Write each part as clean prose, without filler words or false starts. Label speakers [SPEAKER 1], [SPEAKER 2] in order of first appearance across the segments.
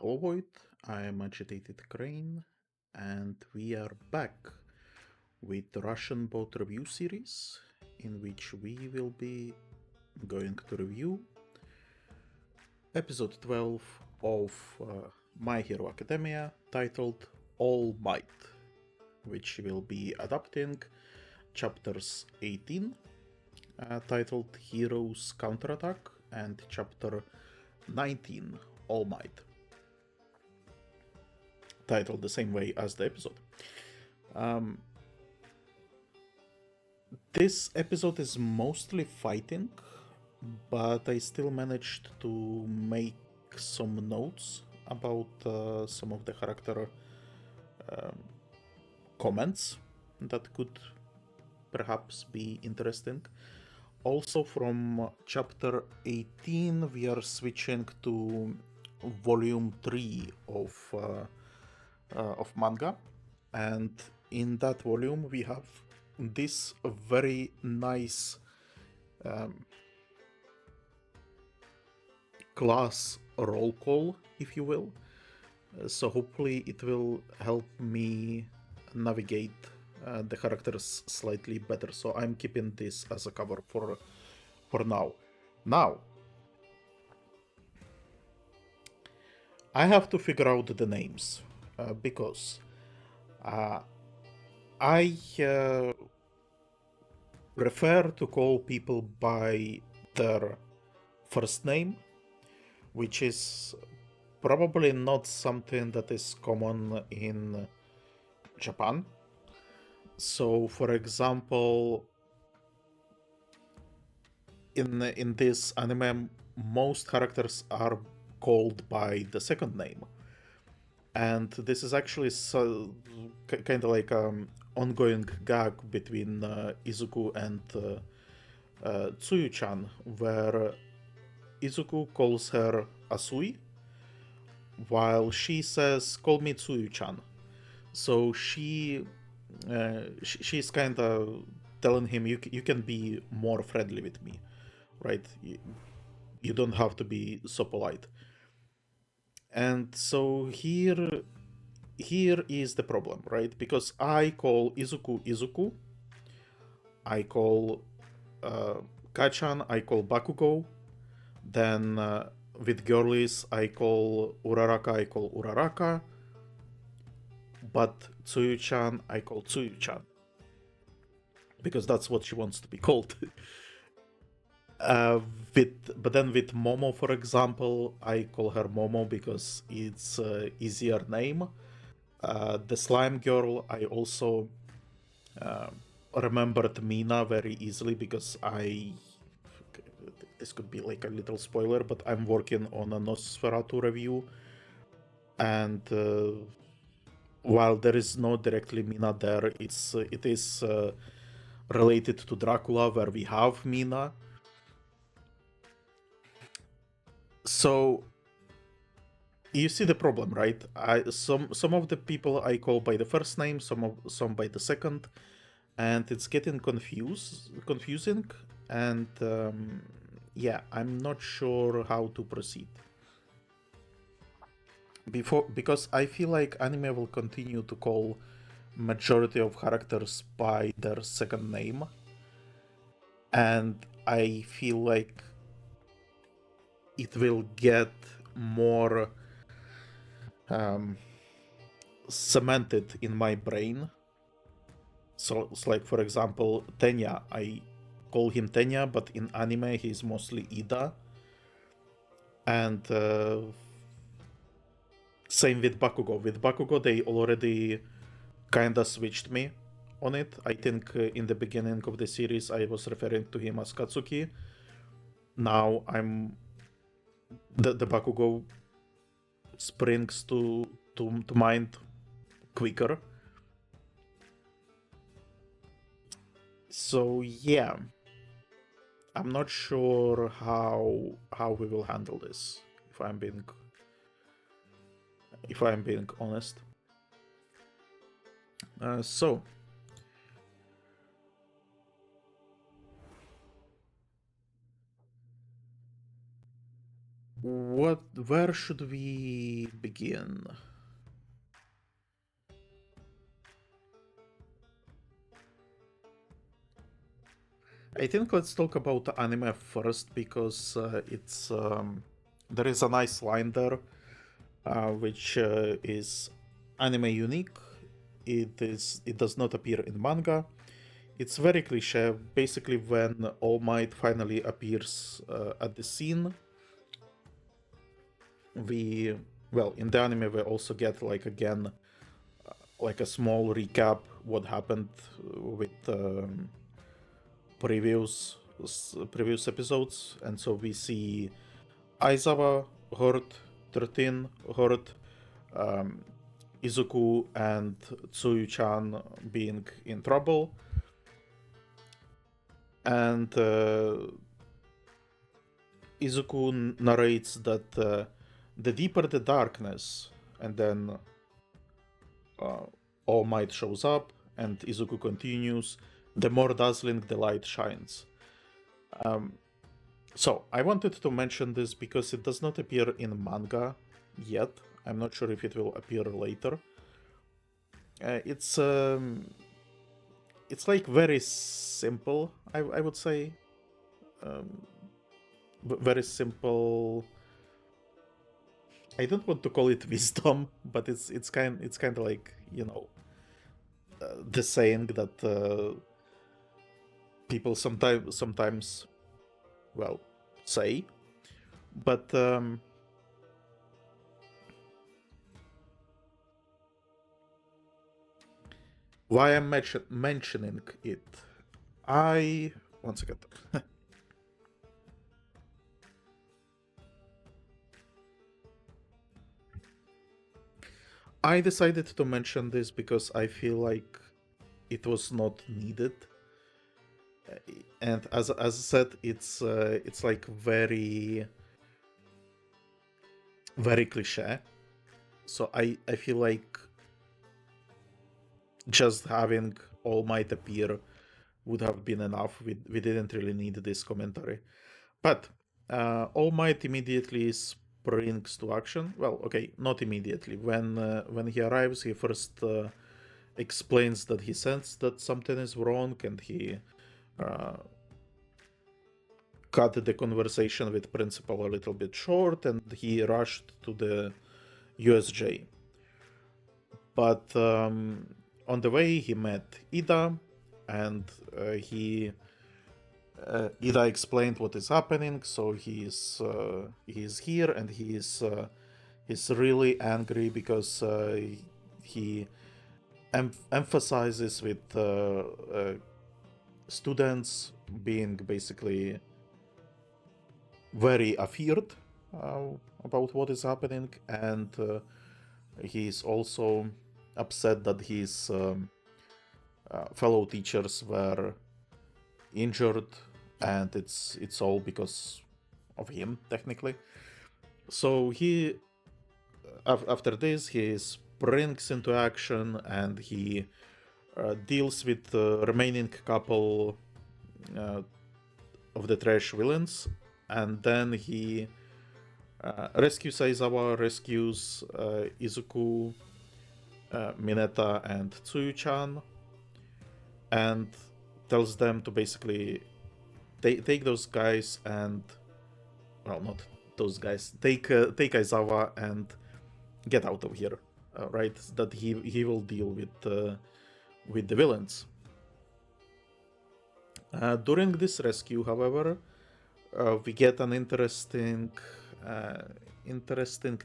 [SPEAKER 1] Hello Void, I am Agitated Crane, and we are back with the Russian Boat Review series, in which we will be going to review episode 12 of My Hero Academia, titled All Might, which will be adapting chapters 18, titled Heroes Counterattack, and chapter 19, All Might, titled the same way as the episode. This episode is mostly fighting, but I still managed to make some notes about some of the character comments that could perhaps be interesting. Also, from chapter 18, we are switching to volume 3 of manga, and in that volume we have this very nice class roll call, if you will. So hopefully it will help me navigate the characters slightly better. So I'm keeping this as a cover for now. Now, I have to figure out the names because I prefer to call people by their first name, which is probably not something that is common in Japan. So, for example, in this anime, most characters are called by the second name, and this is actually kind of like ongoing gag between Izuku and Tsuyu-chan, where Izuku calls her Asui, while she says, "Call me Tsuyu-chan." So she's kind of telling him, "You can be more friendly with me, right? You don't have to be so polite." And so here is the problem, right? Because I call Izuku, I call Kachan, I call Bakugo, then with girlies I call Uraraka, but Tsuyu-chan I call Tsuyu-chan, because that's what she wants to be called. But then with Momo, for example, I call her Momo because it's easier name. The slime girl, I also remembered Mina very easily because this could be like a little spoiler, but I'm working on a Nosferatu review, and while there is no directly Mina there, it is related to Dracula, where we have Mina. So you see the problem, right? Some of the people I call by the first name, some by the second, and it's getting confusing, and yeah, I'm not sure how to proceed. Because I feel like anime will continue to call majority of characters by their second name, and I feel like it will get more cemented in my brain. So it's like, for example, Tenya, I call him Tenya, but in anime he's mostly Ida. And same with Bakugo. With Bakugo, they already kinda switched me on it. I think in the beginning of the series I was referring to him as Katsuki. Now I'm the Bakugo springs to mind quicker. So yeah, I'm not sure how we will handle this, if I'm being honest. So Where should we begin? I think let's talk about the anime first because there is a nice line there, which is anime unique. It does not appear in manga. It's very cliche. Basically, when All Might finally appears at the scene, we in the anime we also get like again like a small recap what happened with previous episodes, and so we see Aizawa hurt, 13 hurt, um, Izuku and Tsuyu-chan being in trouble, and Izuku narrates that the deeper the darkness, and then All Might shows up, and Izuku continues, the more dazzling the light shines. So, I wanted to mention this because it does not appear in manga yet. I'm not sure if it will appear later. It's like very simple, I would say. Very simple. I don't want to call it wisdom, but it's kind of like, you know, the saying that people sometimes well say, but why I'm mentioning it, one second. I decided to mention this because I feel like it was not needed, and as I said, it's like very cliche. So I feel like just having All Might appear would have been enough. We didn't really need this commentary, but All Might immediately springs to action. Well, okay, not immediately. When he arrives, he first explains that he sensed that something is wrong, and he cut the conversation with principal a little bit short, and he rushed to the U.S.J. But on the way, he met Ida, and Ida explained what is happening. So he's here, and he's really angry because he emphasizes with students being basically very afeared about what is happening, and he's also upset that his fellow teachers were injured, and it's all because of him technically. So he after this he springs into action, and he deals with the remaining couple of the trash villains, and then he rescues Aizawa, rescues Izuku, Mineta, and Tsuyu-chan, and tells them to basically take those guys and, well, not those guys, take Aizawa and get out of here, right? That he will deal with the villains. During this rescue, however, we get an interesting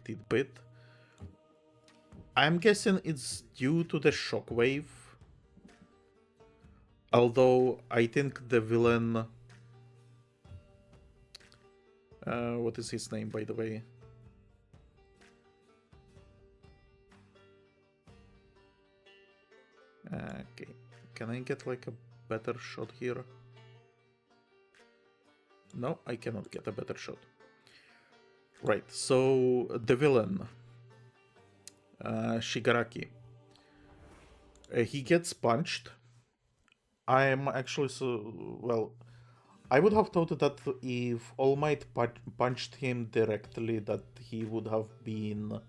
[SPEAKER 1] tidbit. I'm guessing it's due to the shockwave, although I think the villain, what is his name, by the way? Okay, can I get like a better shot here? No, I cannot get a better shot. Right, so the villain, Shigaraki, he gets punched. I'm actually I would have thought that if All Might punched him directly, that he would have been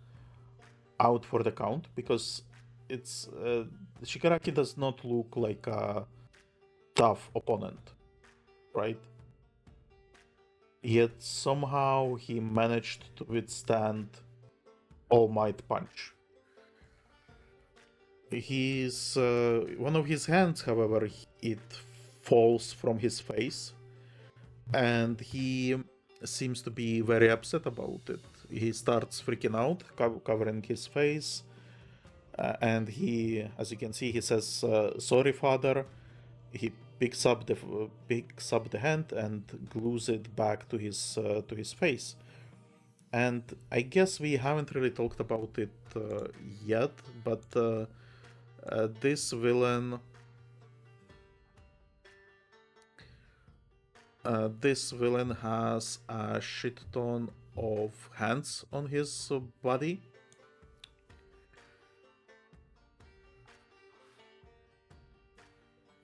[SPEAKER 1] out for the count, because it's Shigaraki does not look like a tough opponent, right? Yet somehow he managed to withstand All Might punch. His one of his hands, however, it falls from his face, and he seems to be very upset about it. He starts freaking out, covering his face, and he, as you can see, he says, "Sorry, father." He picks up the hand and glues it back to his face. And I guess we haven't really talked about it yet, but this villain, this villain has a shit ton of hands on his body.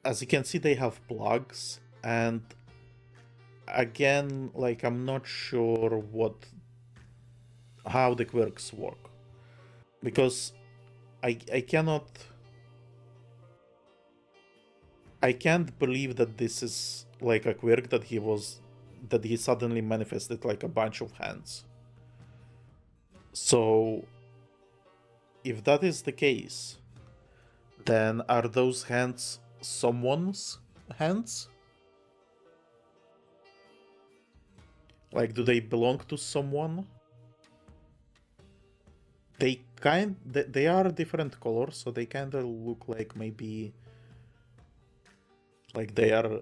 [SPEAKER 1] As you can see, they have plugs, and again, like, I'm not sure how the quirks work, because I cannot, I can't believe that this is like a quirk that he suddenly manifested like a bunch of hands. So if that is the case, then are those hands someone's hands? Like, do they belong to someone? They are different colors, so they kind of look like maybe like they are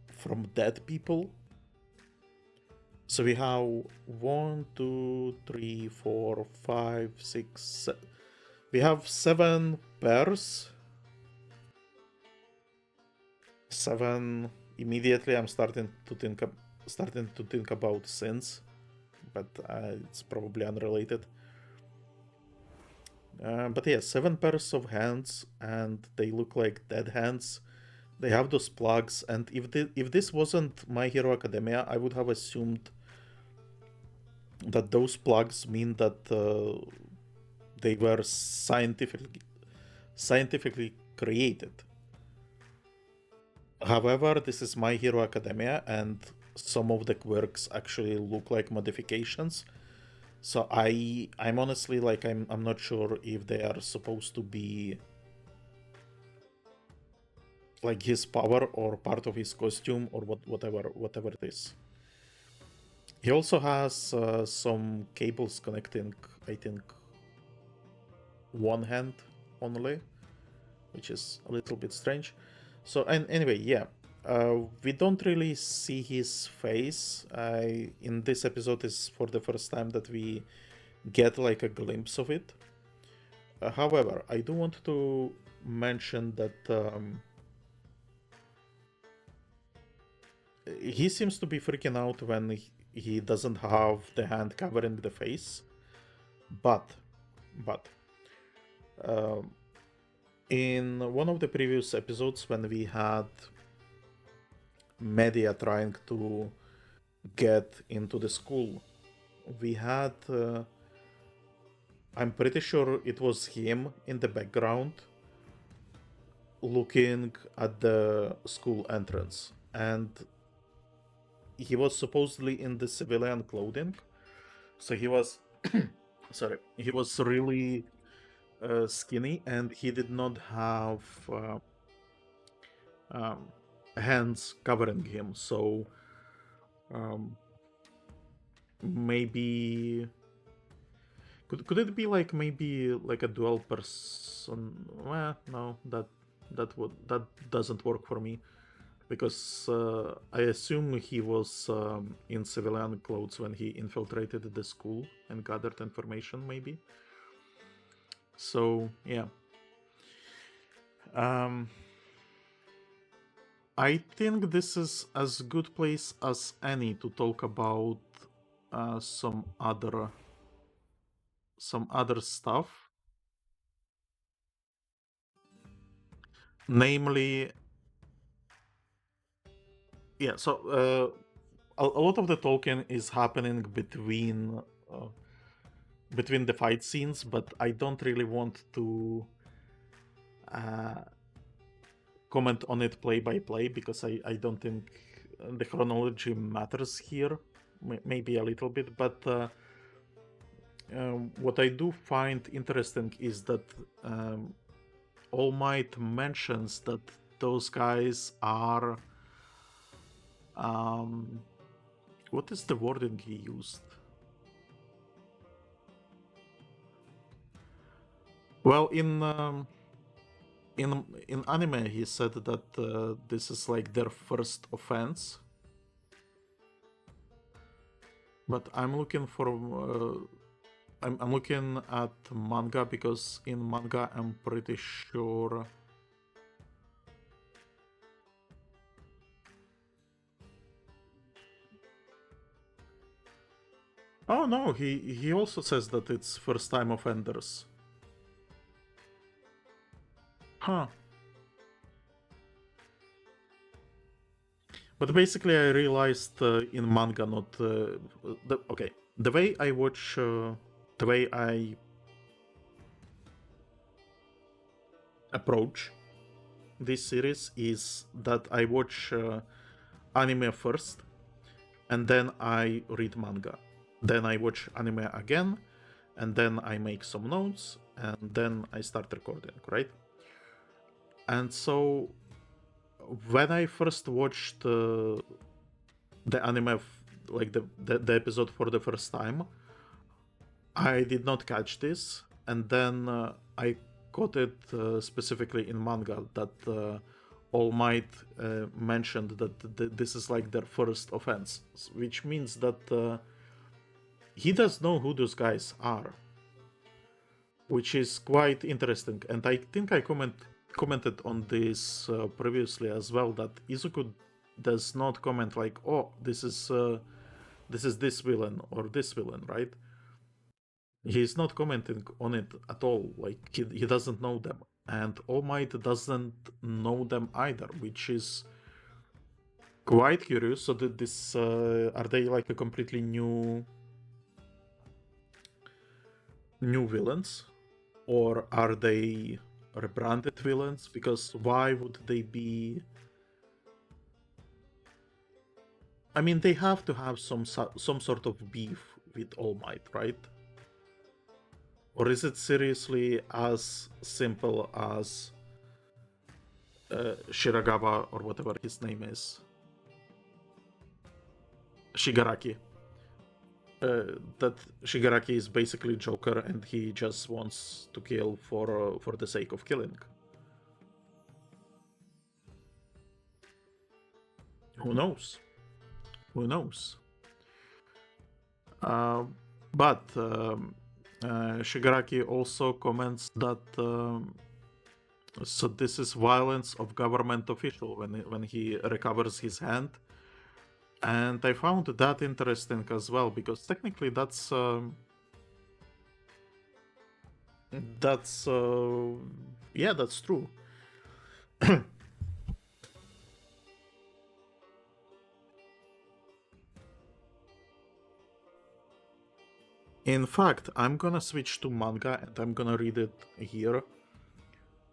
[SPEAKER 1] from dead people. So we have 1, 2, 3, 4, 5, 6, 7. We have 7 pairs. 7. Immediately, I'm starting to think about sins, but it's probably unrelated. But yeah, 7 pairs of hands, and they look like dead hands. They have those plugs, and if this wasn't My Hero Academia, I would have assumed that those plugs mean that they were scientifically created. However, this is My Hero Academia, and some of the quirks actually look like modifications. So I'm honestly, like, I'm not sure if they are supposed to be like his power or part of his costume or whatever it is. He also has some cables connecting, I think, one hand only, which is a little bit strange. So, and anyway, yeah, we don't really see his face. In this episode is for the first time that we get like a glimpse of it. However, I do want to mention that he seems to be freaking out when he doesn't have the hand covering the face. But, but, um, in one of the previous episodes, when we had Media trying to get into the school, we had, I'm pretty sure it was him in the background looking at the school entrance. And he was supposedly in the civilian clothing. So he was, sorry, he was really skinny, and he did not have um, hands covering him. So um, maybe could it be like maybe like a dual person? Well, no, that doesn't work for me, because I assume he was in civilian clothes when he infiltrated the school and gathered information, maybe. So yeah. Um, I think this is as good place as any to talk about some other stuff, namely yeah, so a lot of the talking is happening between the fight scenes, but I don't really want to uh, comment on it play by play because I don't think the chronology matters here. Maybe a little bit, but what I do find interesting is that All Might mentions that those guys are. What is the wording he used? Well, in anime, he said that this is like their first offense. But I'm looking for. I'm looking at manga because in manga, I'm pretty sure. Oh no, he also says that it's first time offenders. Huh. But basically, I realized in manga, not okay. The way I watch, the way I approach this series is that I watch anime first, and then I read manga. Then I watch anime again, and then I make some notes, and then I start recording, right? And so when I first watched the anime, like the episode for the first time, I did not catch this, and then I caught it specifically in manga that All Might mentioned that this is like their first offense, which means that he does know who those guys are, which is quite interesting. And I think I commented on this previously as well, that Izuku does not comment like, "Oh, this is this villain or this villain," right? He's not commenting on it at all. Like he doesn't know them, and All Might doesn't know them either, which is quite curious. So that this are they like a completely new villains, or are they rebranded villains? Because why would they be? I mean, they have to have some sort of beef with All Might, right? Or is it seriously as simple as Shiragawa or whatever his name is, Shigaraki? That Shigaraki is basically Joker and he just wants to kill for the sake of killing. Who knows? Who knows? Uh, but Shigaraki also comments that so this is violence of government official when he recovers his hand, and I found that interesting as well because technically that's yeah, that's true. In fact, I'm gonna switch to manga and I'm gonna read it here.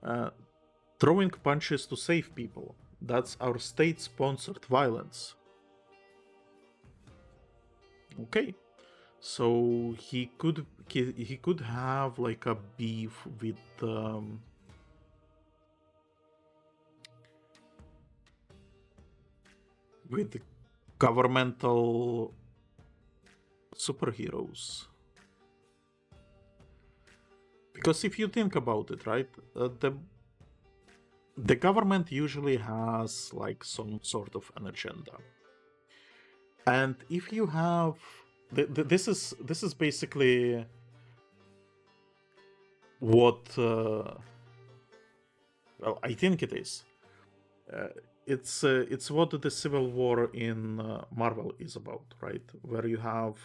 [SPEAKER 1] Uh, Throwing punches to save people. That's our state-sponsored violence. Okay, so he could have like a beef with governmental superheroes. Because if you think about it, right, the government usually has like some sort of an agenda, and if you have this is basically what well, I think it is. Uh, it's what the Civil War in Marvel is about, right? Where you have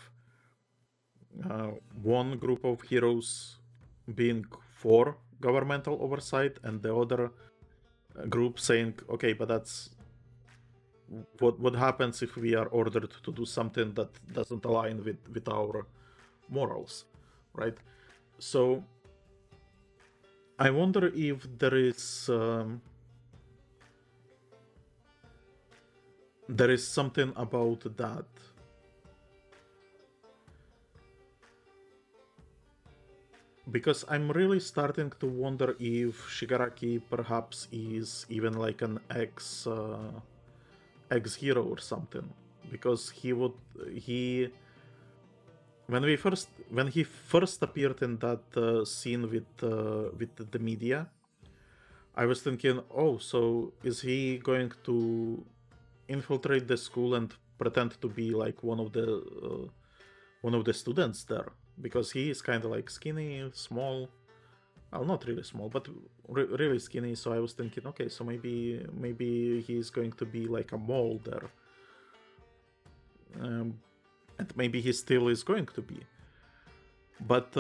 [SPEAKER 1] one group of heroes being for governmental oversight, and the other group saying, "Okay, but what happens if we are ordered to do something that doesn't align with our morals, right? So I wonder if there is something about that. Because I'm really starting to wonder if Shigaraki perhaps is even like an ex-hero or something. Because he when he first appeared in that scene with the media, I was thinking, oh, so is he going to infiltrate the school and pretend to be like one of the students there? Because he is kind of like skinny, small. Well, not really small, but really skinny. So I was thinking, okay, so maybe he's going to be like a mole there, and maybe he still is going to be. But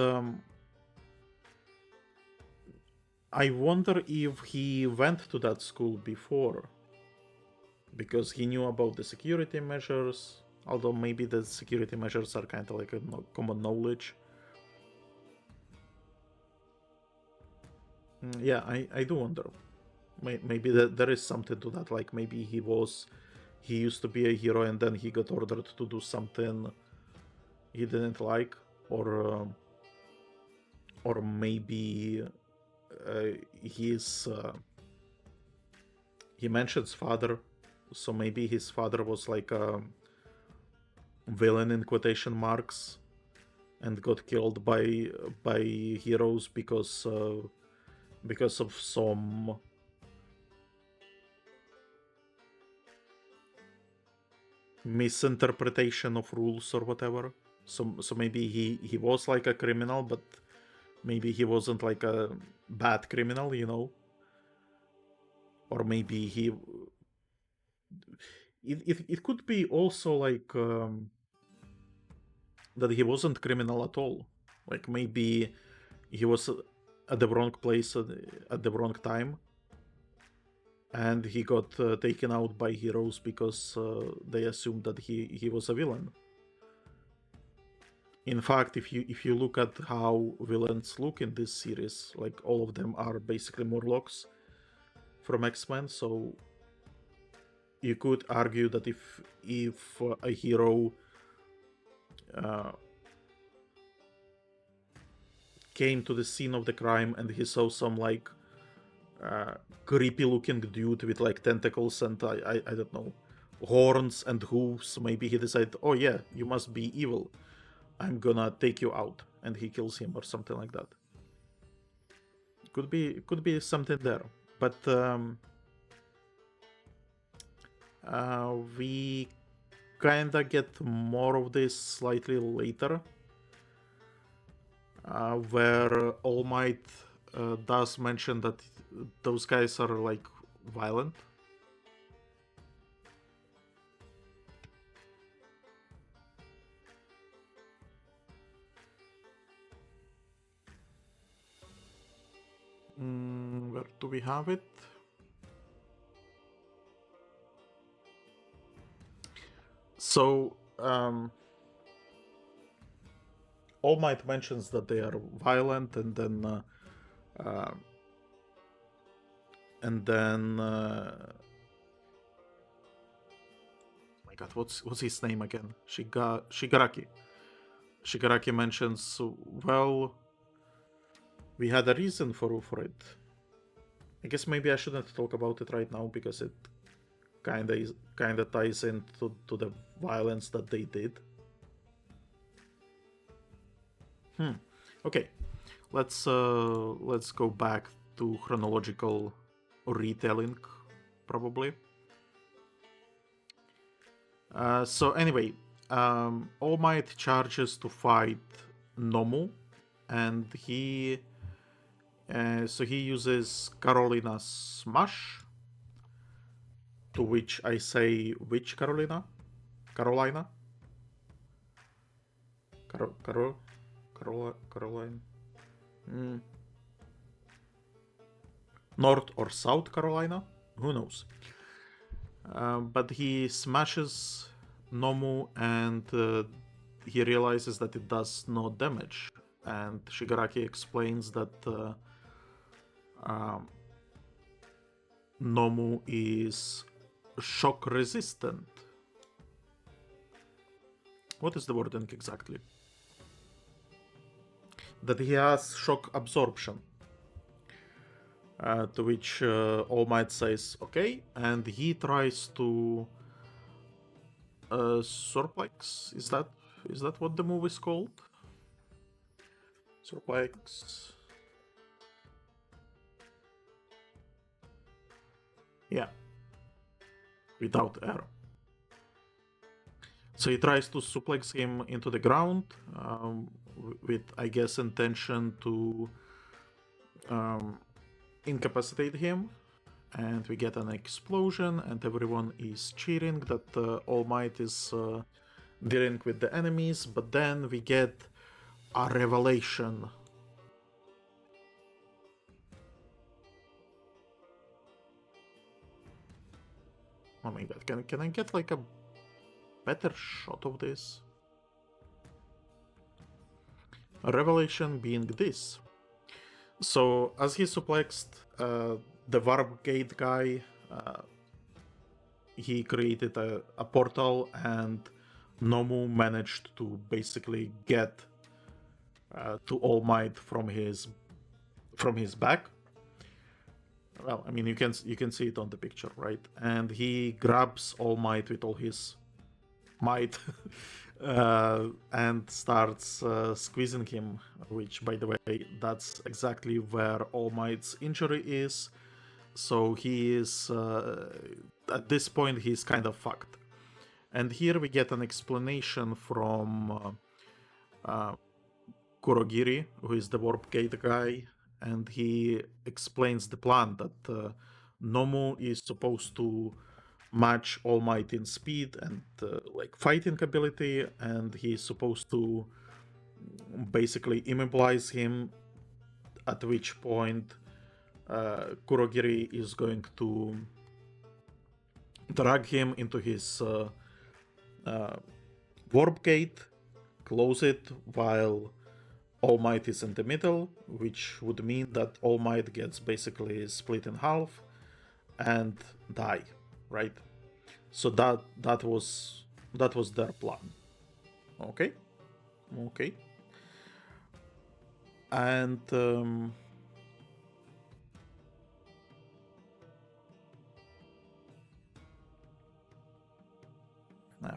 [SPEAKER 1] I wonder if he went to that school before, because he knew about the security measures. Although maybe the security measures are kind of like a common knowledge. Yeah, I do wonder. Maybe there is something to that. Like maybe he used to be a hero and then he got ordered to do something he didn't like, or maybe he mentions father, so maybe his father was like a villain in quotation marks and got killed by heroes because of some misinterpretation of rules or whatever. So maybe he was like a criminal, but maybe he wasn't like a bad criminal, you know? Or maybe it could be also like that he wasn't criminal at all. Like maybe he was at the wrong place at the wrong time, and he got taken out by heroes because they assumed that he was a villain. In fact, if you look at how villains look in this series, like all of them are basically Morlocks from X-Men, so you could argue that if a hero uh, came to the scene of the crime and he saw some like creepy looking dude with like tentacles and I don't know, horns and hooves, maybe he decided, oh yeah, you must be evil, I'm gonna take you out, and he kills him or something like that. Could be something there, but we kinda get more of this slightly later, where All Might does mention that those guys are like violent. Where do we have it? So, All Might mentions that they are violent, and then uh, and then my God, what's his name again? Shigaraki. Shigaraki mentions, well, we had a reason for it. I guess maybe I shouldn't talk about it right now because it kinda ties into the violence that they did. Okay, let's go back to chronological retelling, probably. So anyway, All Might charges to fight Nomu, and he uses Carolina's smash. To which I say, which Carolina? Carolina? Caroline? North or South Carolina? Who knows? but he smashes Nomu and he realizes that it does no damage. And Shigaraki explains that Nomu is shock resistant. What is the wording exactly? That he has shock absorption. To which All Might says okay, and he tries to Surplex. Is that what the move is called? Surplex. Yeah. Without air. So he tries to suplex him into the ground with, I guess, intention to incapacitate him. And we get an explosion, and everyone is cheering that All Might is dealing with the enemies. But then we get a revelation. Oh my god, can I get like a better shot of this? A revelation being this. So, as he suplexed the warp gate guy, he created a portal, and Nomu managed to basically get to All Might from his back. Well, I mean, you can see it on the picture, right? And he grabs All Might with all his might and starts squeezing him, which, by the way, that's exactly where All Might's injury is. So he is, at this point, he's kind of fucked. And here we get an explanation from Kurogiri, who is the warp gate guy, and he explains the plan that Nomu is supposed to match All Might in speed and like fighting ability, and he's supposed to basically immobilize him, at which point Kurogiri is going to drag him into his warp gate, close it while All Might is in the middle, which would mean that All Might gets basically split in half and die, right? So that was their plan. Okay. And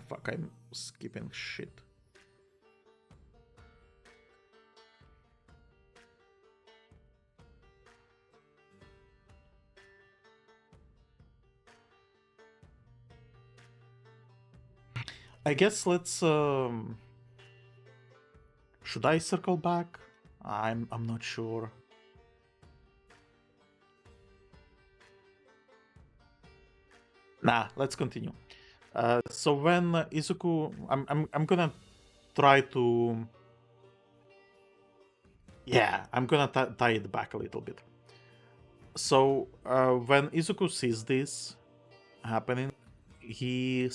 [SPEAKER 1] fuck, I'm skipping shit. I guess let's should I circle back? I'm not sure. Nah, let's continue. So when Izuku, I'm gonna try to, yeah, I'm gonna tie it back a little bit. So when Izuku sees this happening, he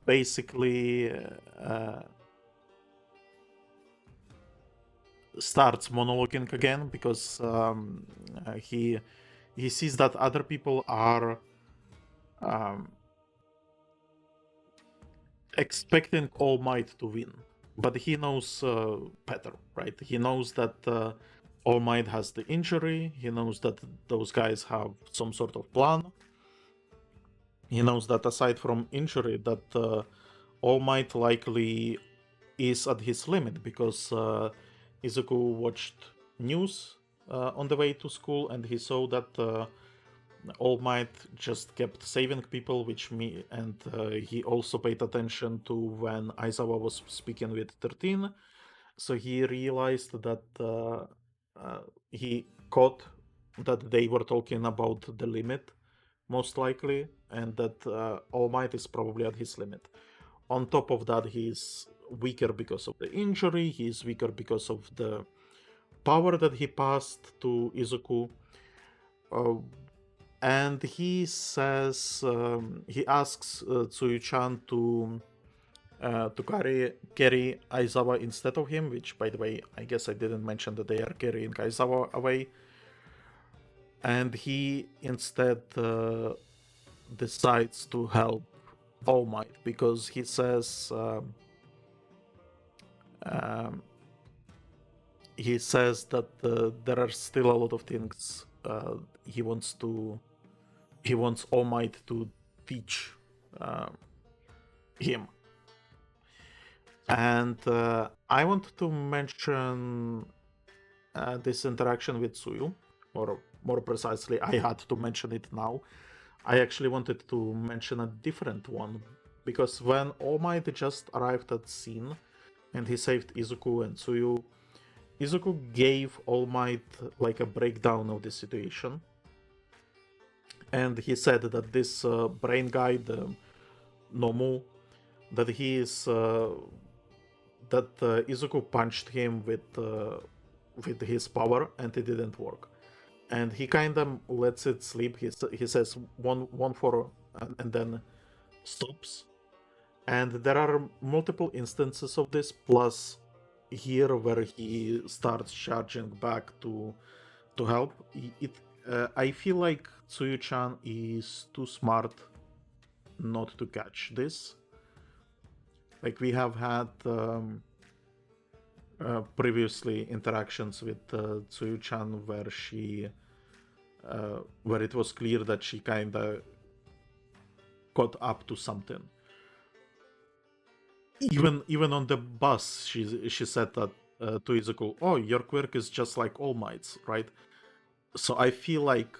[SPEAKER 1] basically starts monologuing again because he sees that other people are expecting All Might to win, but he knows better, right? He knows that All Might has the injury. He knows that those guys have some sort of plan. He knows that aside from injury, that All Might likely is at his limit because Izuku watched news on the way to school and he saw that All Might just kept saving people, and he also paid attention to when Aizawa was speaking with 13. So he realized that he caught that they were talking about the limit, most likely, and that All Might is probably at his limit. On top of that, he's weaker because of the injury, he's weaker because of the power that he passed to Izuku. and he says, he asks Tsuyu-chan to carry Aizawa instead of him, which, by the way, I guess I didn't mention that they are carrying Aizawa away. And he instead decides to help All Might because he says that there are still a lot of things he wants All Might to teach him. And I want to mention this interaction with Tsuyu, or more precisely, I had to mention it now. I actually wanted to mention a different one, because when All Might just arrived at scene and he saved Izuku and Tsuyu, Izuku gave All Might like a breakdown of the situation. And he said that this brain guy, the Nomu, that he is that Izuku punched him with his power and it didn't work. And he kind of lets it sleep. He says one for and then stops. And there are multiple instances of this, plus here where he starts charging back to help. I feel like Tsuyu-chan is too smart not to catch this. Like, we have had previously interactions with Tsuyu-chan where it was clear that she kind of got up to something. Even on the bus, she said that to Izuku, "Oh, your quirk is just like All Might's, right?" So I feel like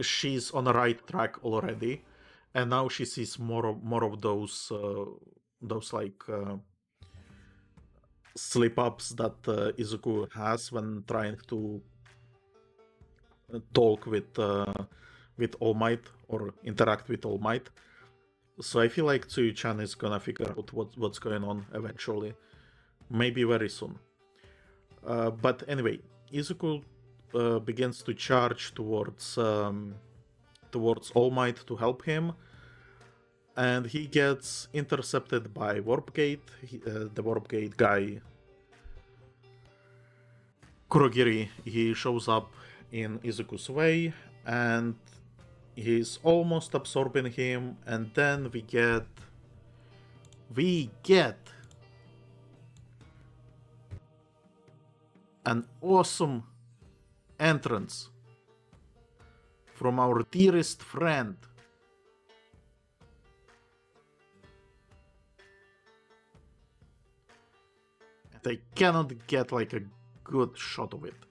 [SPEAKER 1] she's on the right track already, and now she sees more of those like slip ups that Izuku has when trying to talk with All Might or interact with All Might. So I feel like Tsuyu-chan is gonna figure out what's going on eventually, maybe very soon. But anyway, Izuku begins to charge towards All Might to help him, and he gets intercepted by Warp Gate. The Warp Gate guy, Kurogiri, he shows up in Izuku's way, and he's almost absorbing him, and then we get an awesome entrance from our dearest friend. And I cannot get like a good shot of it.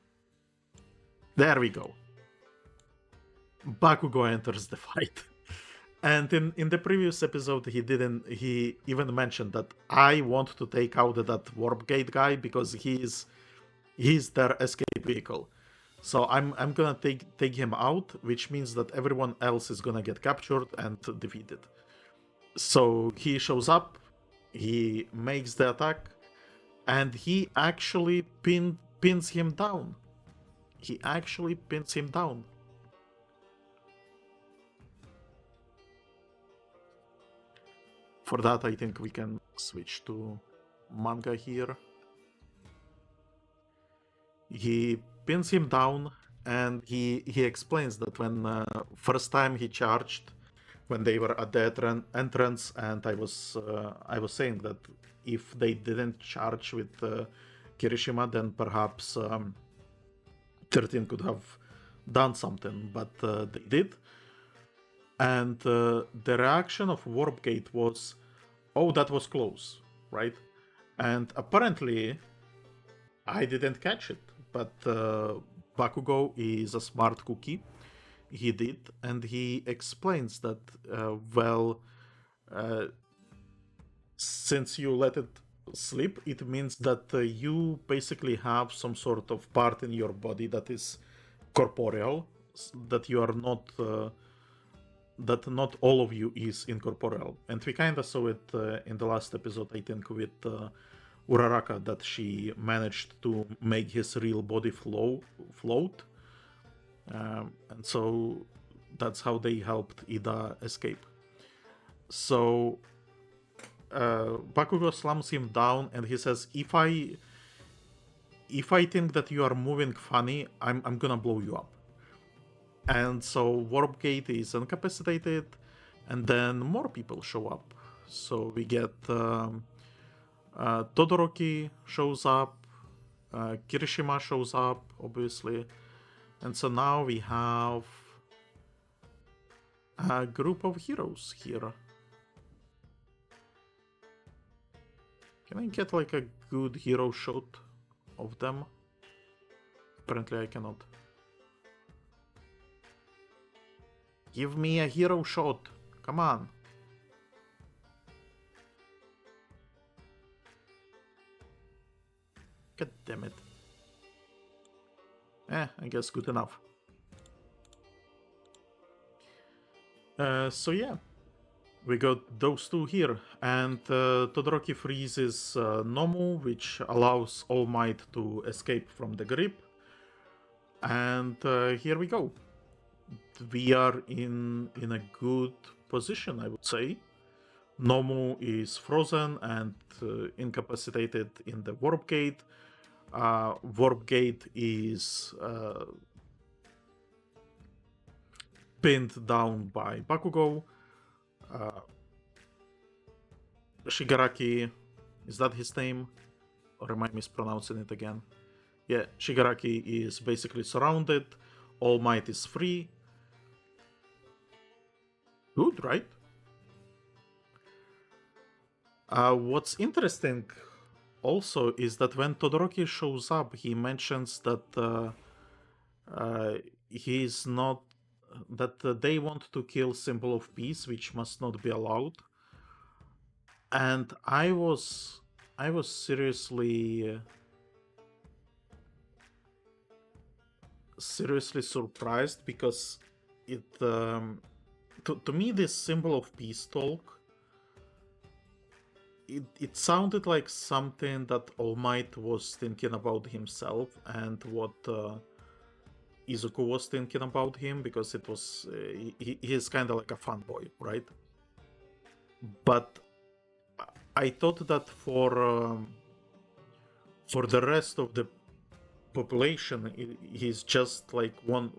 [SPEAKER 1] There we go. Bakugo enters the fight. And in the previous episode, he even mentioned that I want to take out that Warp Gate guy because he's their escape vehicle. So I'm gonna take him out, which means that everyone else is gonna get captured and defeated. So he shows up, he makes the attack, and he actually pins him down. He actually pins him down. For that, I think we can switch to manga here. He pins him down, and he explains that when first time he charged, when they were at the entrance, and I was saying that if they didn't charge with Kirishima, then perhaps 13 could have done something, but they did. And the reaction of Warpgate was, "Oh, that was close," right? And apparently, I didn't catch it, but Bakugo is a smart cookie. He did, and he explains that, since you let it slip, it means that you basically have some sort of part in your body that is corporeal, that you are not... that not all of you is incorporeal. And we kind of saw it in the last episode, I think, with Uraraka, that she managed to make his real body float. And so that's how they helped Ida escape. So Bakugo slams him down and he says, if I think that you are moving funny, I'm gonna blow you up. And so Warp Gate is incapacitated, and then more people show up. So we get Todoroki shows up, Kirishima shows up, obviously. And so now we have a group of heroes here. Can I get like a good hero shot of them? Apparently I cannot. Give me a hero shot. Come on. God damn it. I guess good enough. So yeah, we got those two here, and Todoroki freezes Nomu, which allows All Might to escape from the grip. And here we go. We are in a good position, I would say. Nomu is frozen and incapacitated in the Warp Gate. Warp Gate is pinned down by Bakugo. Shigaraki, is that his name? Or am I mispronouncing it again? Yeah, Shigaraki is basically surrounded. All Might is free. Good, right? What's interesting also is that when Todoroki shows up, he mentions that he's not, that they want to kill Symbol of Peace, which must not be allowed. And I was seriously surprised, because it to me, this Symbol of Peace talk, it sounded like something that All Might was thinking about himself and what Izuku was thinking about him, because it was he's kind of like a fanboy, right? But I thought that for the rest of the population, he's just like one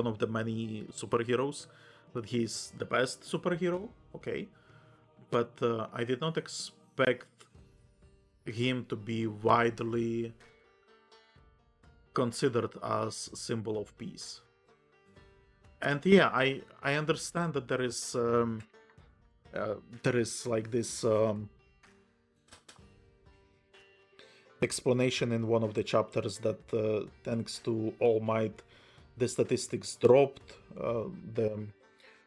[SPEAKER 1] of the many superheroes, that he's the best superhero. Okay, but I did not expect him to be widely considered as symbol of peace. And yeah, I understand that there is like this explanation in one of the chapters that thanks to All Might, the statistics dropped. The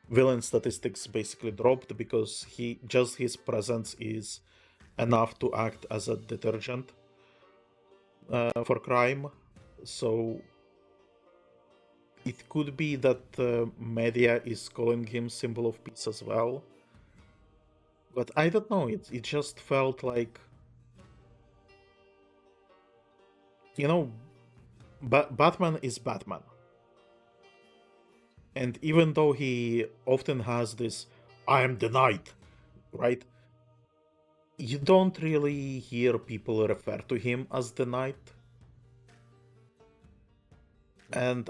[SPEAKER 1] villain statistics basically dropped because his presence is enough to act as a detergent for crime. So it could be that media is calling him symbol of peace as well. But I don't know, it just felt like, you know, Batman is Batman. And even though he often has this, I am the knight, right? You don't really hear people refer to him as the knight. And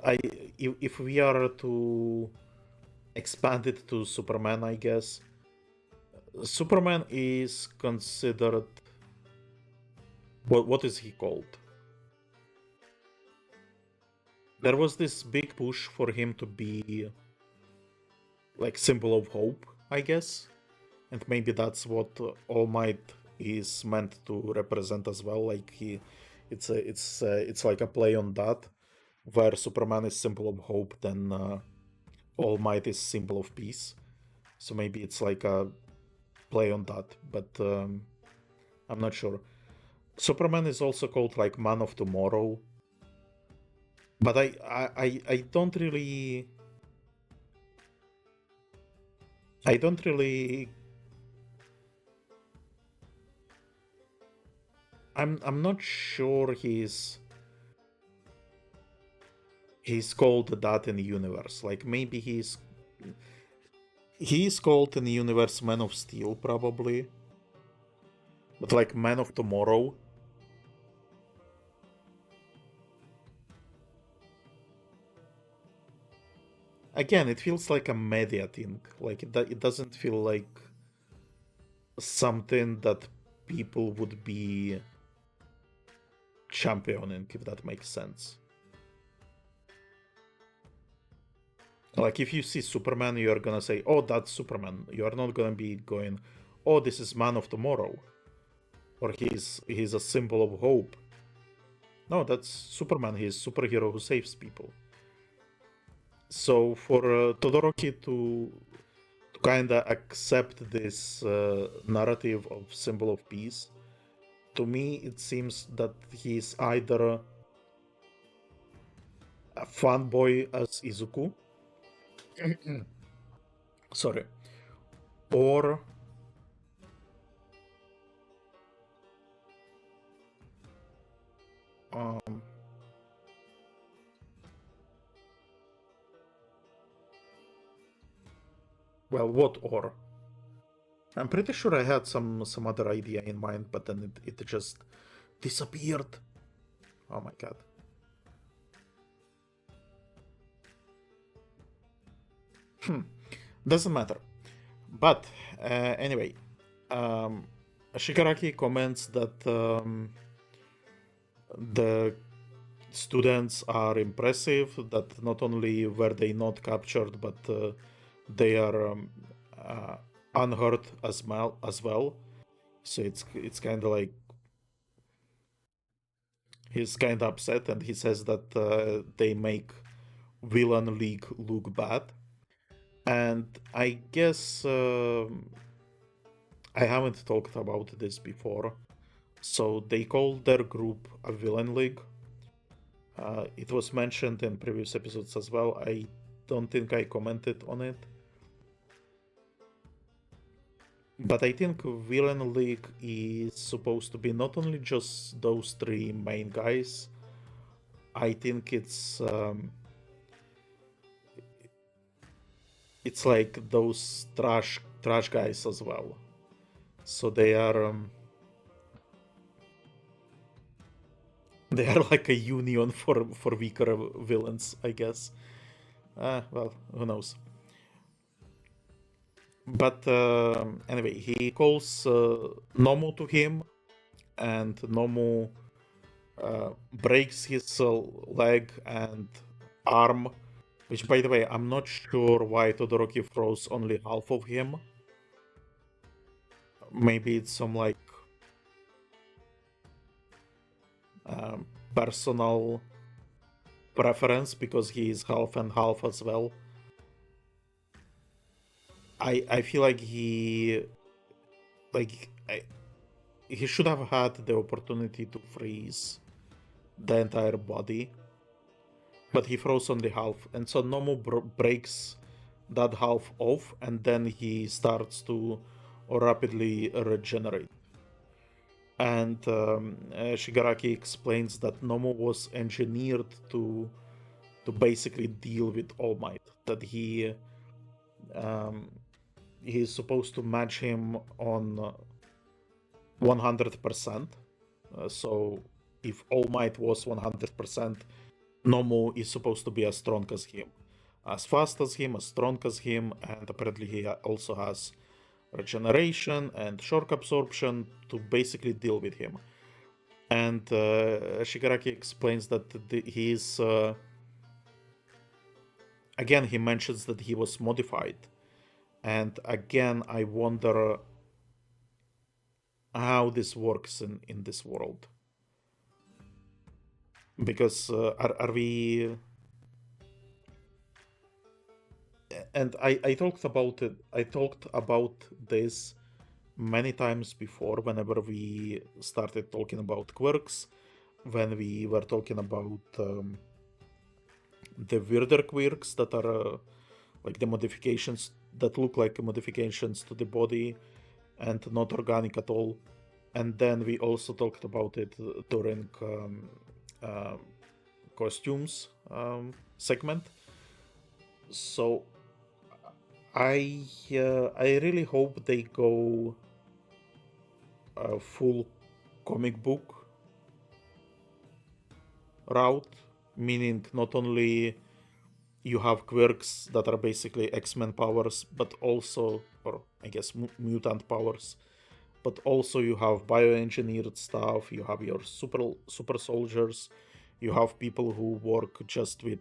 [SPEAKER 1] if we are to expand it to Superman, I guess, Superman is considered, what is he called? There was this big push for him to be like symbol of hope, I guess, and maybe that's what All Might is meant to represent as well. Like it's like a play on that, where Superman is symbol of hope, then All Might is symbol of peace. So maybe it's like a play on that, but I'm not sure. Superman is also called like Man of Tomorrow, but I don't really I'm not sure he's called that in the universe. Like maybe he's called in the universe Man of Steel probably, but like Man of Tomorrow. Again, it feels like a media thing. Like it doesn't feel like something that people would be championing, if that makes sense. Like if you see Superman, you're gonna say, "Oh, that's Superman." You are not gonna be going, "Oh, this is Man of Tomorrow," or he's a symbol of hope. No, that's Superman. He's a superhero who saves people. So for Todoroki to kind of accept this narrative of symbol of peace, to me it seems that he's either a fanboy as Izuku, sorry, or um, well, what or? I'm pretty sure I had some other idea in mind, but then it just disappeared. Oh my god. Doesn't matter. But anyway, um, Shigaraki comments that the students are impressive, that not only were they not captured, but they are uh, unhurt as well. So it's kind of like he's kind of upset, and he says that they make Villain League look bad. And I guess I haven't talked about this before. So they call their group a Villain League. It was mentioned in previous episodes as well. I don't think I commented on it. But I think Villain League is supposed to be not only just those three main guys. I think it's like those trash guys as well. So they are like a union for weaker villains, I guess. Well, who knows? But anyway, he calls Nomu to him, and Nomu breaks his leg and arm. Which, by the way, I'm not sure why Todoroki froze only half of him. Maybe it's some like um, personal preference because he is half and half as well. I feel like like he should have had the opportunity to freeze the entire body, but he froze on the half, and so Nomu breaks that half off, and then he starts to rapidly regenerate. And Shigaraki explains that Nomu was engineered to basically deal with All Might. That um, he's supposed to match him on 100%. So if All Might was 100%, Nomu is supposed to be as strong as him, as fast as him, as strong as him, and apparently he also has regeneration and shock absorption to basically deal with him. And Shigaraki explains that he is. Again, he mentions that he was modified. And again, I wonder how this works in this world. Because are we. And I talked about it. I talked about this many times before whenever we started talking about quirks, when we were talking about the weirder quirks that are like the modifications that look like modifications to the body and not organic at all. And then we also talked about it during costumes segment. So I really hope they go a full comic book route, meaning not only you have quirks that are basically X-Men powers, but also, or I guess mutant powers, but also you have bioengineered stuff, you have your super soldiers, you have people who work just with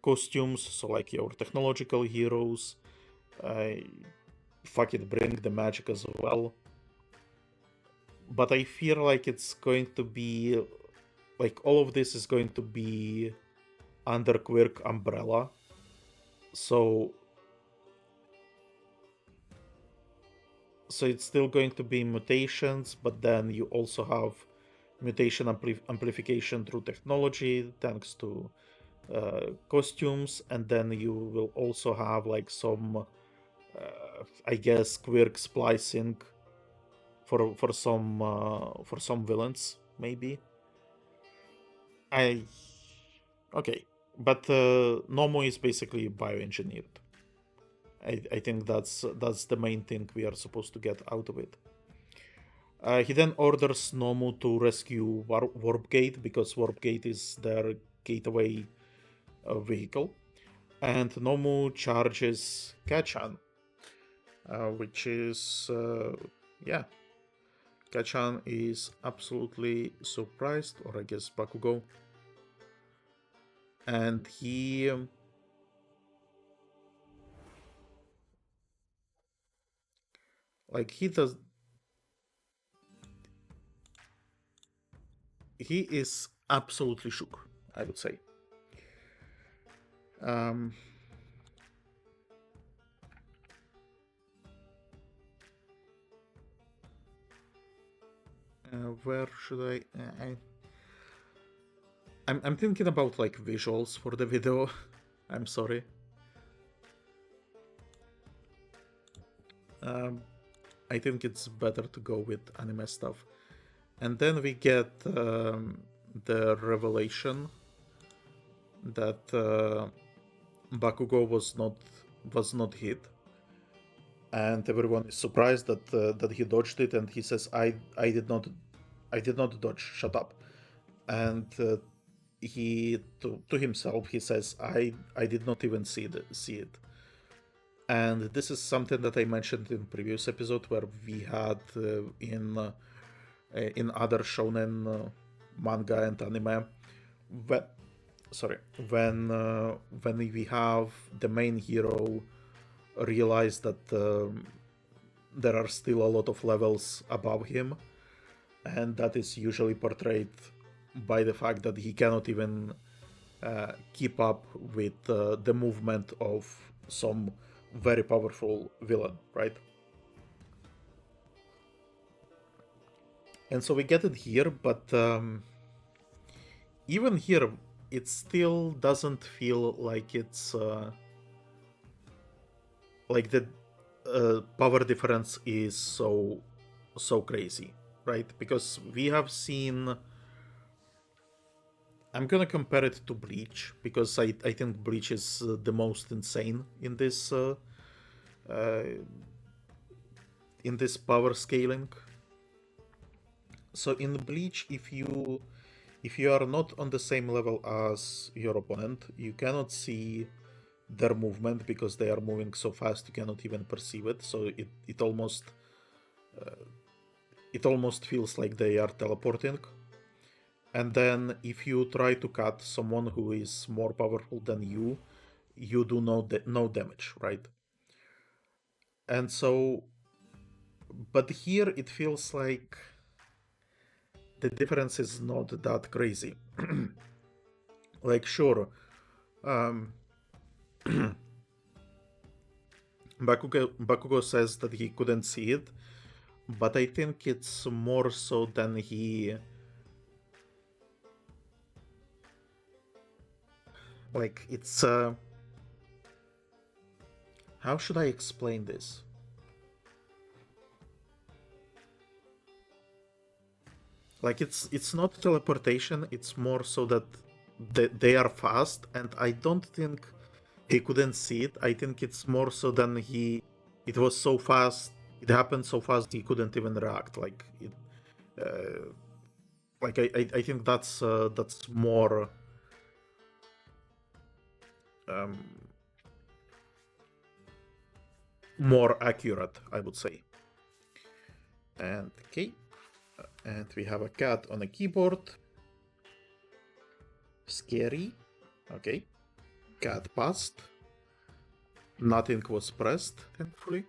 [SPEAKER 1] costumes, so like your technological heroes. Fuck it, bring the magic as well. But I feel like it's going to be like all of this is going to be under quirk umbrella. So it's still going to be mutations, but then you also have mutation amplification through technology thanks to costumes, and then you will also have like some I guess quirk splicing for some villains maybe. I Okay, but Nomu is basically bioengineered. I think that's the main thing we are supposed to get out of it. He then orders Nomu to rescue Warpgate because Warpgate is their gateway vehicle, and Nomu charges Kachan, which is yeah. Kachan is absolutely surprised, or I guess Bakugo, and he like he is absolutely shook, I would say. Um, where should I'm thinking about like visuals for the video. I'm sorry. I think it's better to go with anime stuff. And then we get the revelation that Bakugo was not hit, and everyone is surprised that he dodged it, and he says, I did not dodge. Shut up." And he to himself he says, I did not even see it. And this is something that I mentioned in previous episode where we had in other shonen manga and anime. But sorry, when we have the main hero realize that there are still a lot of levels above him, and that is usually portrayed by the fact that he cannot even keep up with the movement of some very powerful villain, right? And so we get it here, but even here, it still doesn't feel like it's like the power difference is so crazy, right? Because we have seen. I'm gonna compare it to Bleach because I think Bleach is the most insane uh, in this power scaling. So in Bleach, if you are not on the same level as your opponent, you cannot see their movement because they are moving so fast you cannot even perceive it. So it almost feels like they are teleporting. And then if you try to cut someone who is more powerful than you do no damage, right? And so, but here it feels like the difference is not that crazy. Like, sure, um, Bakugo says that he couldn't see it, but I think it's more so than he. Like, it's. How should I explain this? Like, it's not teleportation, it's more so that they are fast, and I don't think he couldn't see it. I think it's more so than it was so fast, it happened so fast he couldn't even react. Like it, like I think that's more um, more accurate, I would say. And okay, and we have a cat on a keyboard. Scary. Okay, cat passed. Nothing was pressed, thankfully.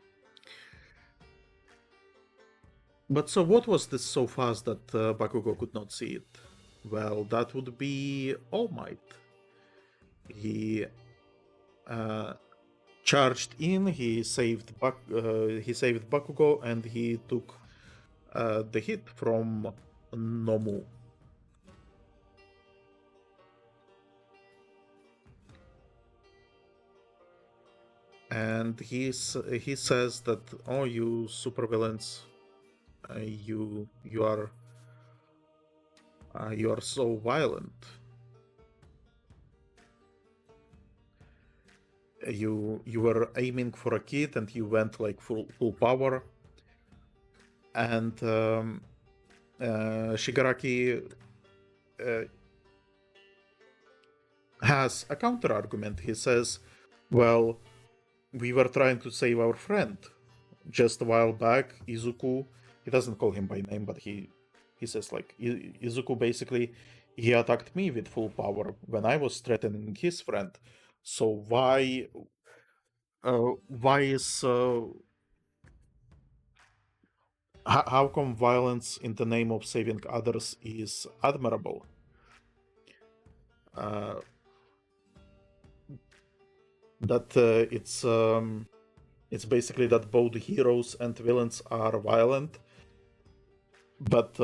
[SPEAKER 1] But so what was this so fast that Bakugo could not see it? Well, that would be All Might. He charged in, he saved Bakugo, and he took the hit from Nomu. And he says that, oh, you supervillains, you are so violent. You were aiming for a kid and you went like full power. And Shigaraki has a counter argument. He says, well, we were trying to save our friend. Just a while back, Izuku, he doesn't call him by name, but he says like, Izuku basically, he attacked me with full power when I was threatening his friend. So why is how come violence in the name of saving others is admirable? That it's basically that both heroes and villains are violent, but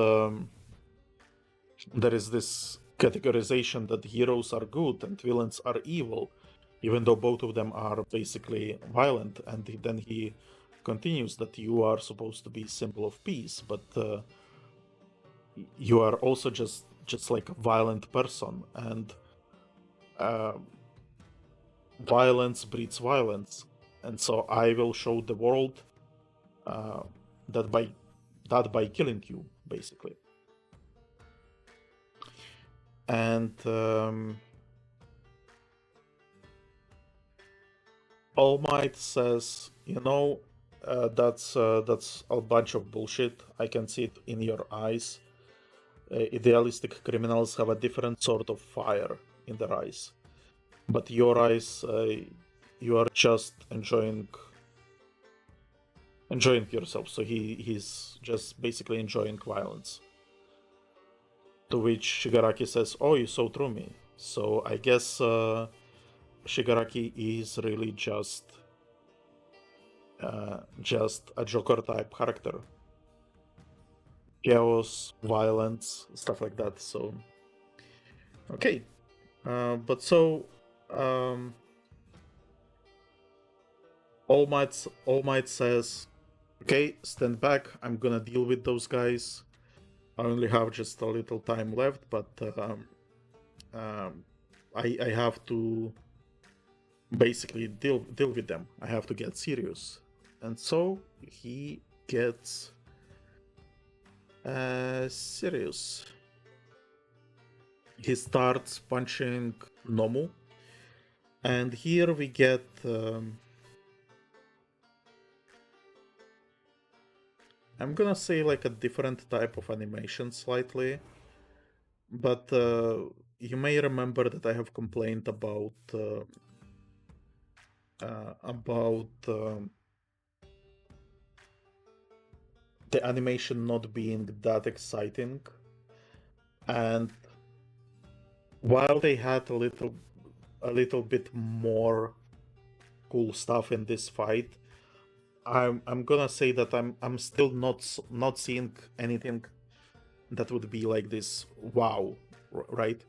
[SPEAKER 1] there is this categorization that heroes are good and villains are evil, even though both of them are basically violent. And then he continues that you are supposed to be a symbol of peace, but you are also just like a violent person, and violence breeds violence. And so I will show the world that by killing you, basically. And All Might says, that's a bunch of bullshit. I can see it in your eyes. Idealistic criminals have a different sort of fire in their eyes, but your eyes, you are just enjoying yourself. So he's just basically enjoying violence. To which Shigaraki says, "Oh, you saw through me." So I guess Shigaraki is really just a Joker type character. Chaos, violence, stuff like that. So okay, but so All Might says, "Okay, stand back. I'm gonna deal with those guys. I only have just a little time left, but I have to basically deal with them. I have to get serious." And so he gets serious. He starts punching Nomu, and here we get I'm gonna say like a different type of animation slightly, but you may remember that I have complained about the animation not being that exciting. And while they had a little bit more cool stuff in this fight, I'm gonna say that I'm still not seeing anything that would be like this wow, right?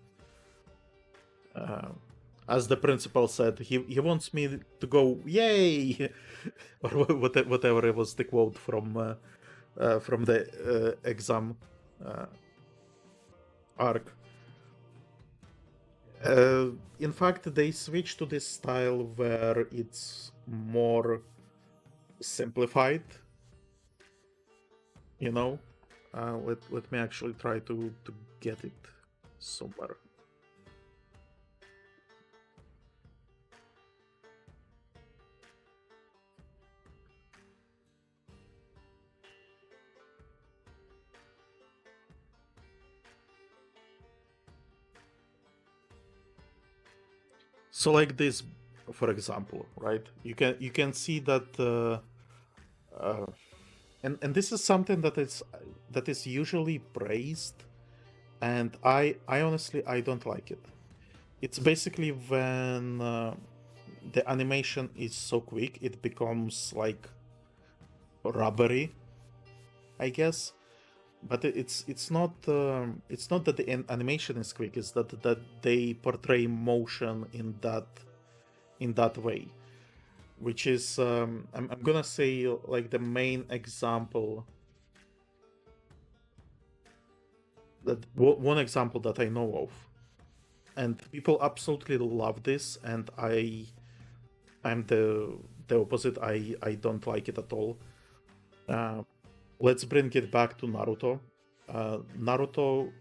[SPEAKER 1] As the principal said, he wants me to go yay, or whatever it was the quote from the exam arc. In fact, they switched to this style where it's more simplified. You know, let me actually try to get it somewhere. So like this, for example, right? You can see that, uh, and this is something that is usually praised, and I honestly I don't like it. It's basically when the animation is so quick, it becomes like rubbery, I guess. But it's not that the animation is quick. It's that they portray motion in that way, which is I'm gonna say like the main example, one example that I know of, and people absolutely love this, and I'm the opposite. I don't like it at all. Uh, let's bring it back to Naruto. Naruto,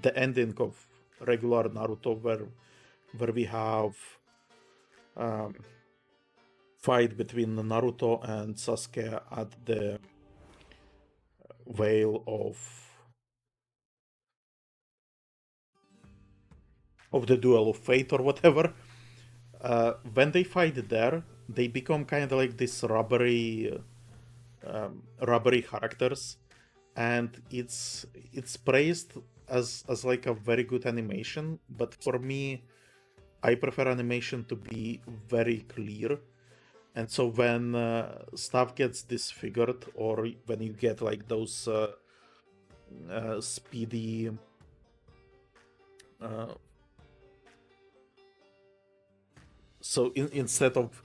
[SPEAKER 1] the ending of regular Naruto, where we have um, fight between Naruto and Sasuke at the Veil of the Duel of Fate or whatever. When they fight there, they become kind of like this rubbery characters, and it's praised as like a very good animation. But for me, I prefer animation to be very clear. And so when stuff gets disfigured, or when you get like those speedy uh, so instead of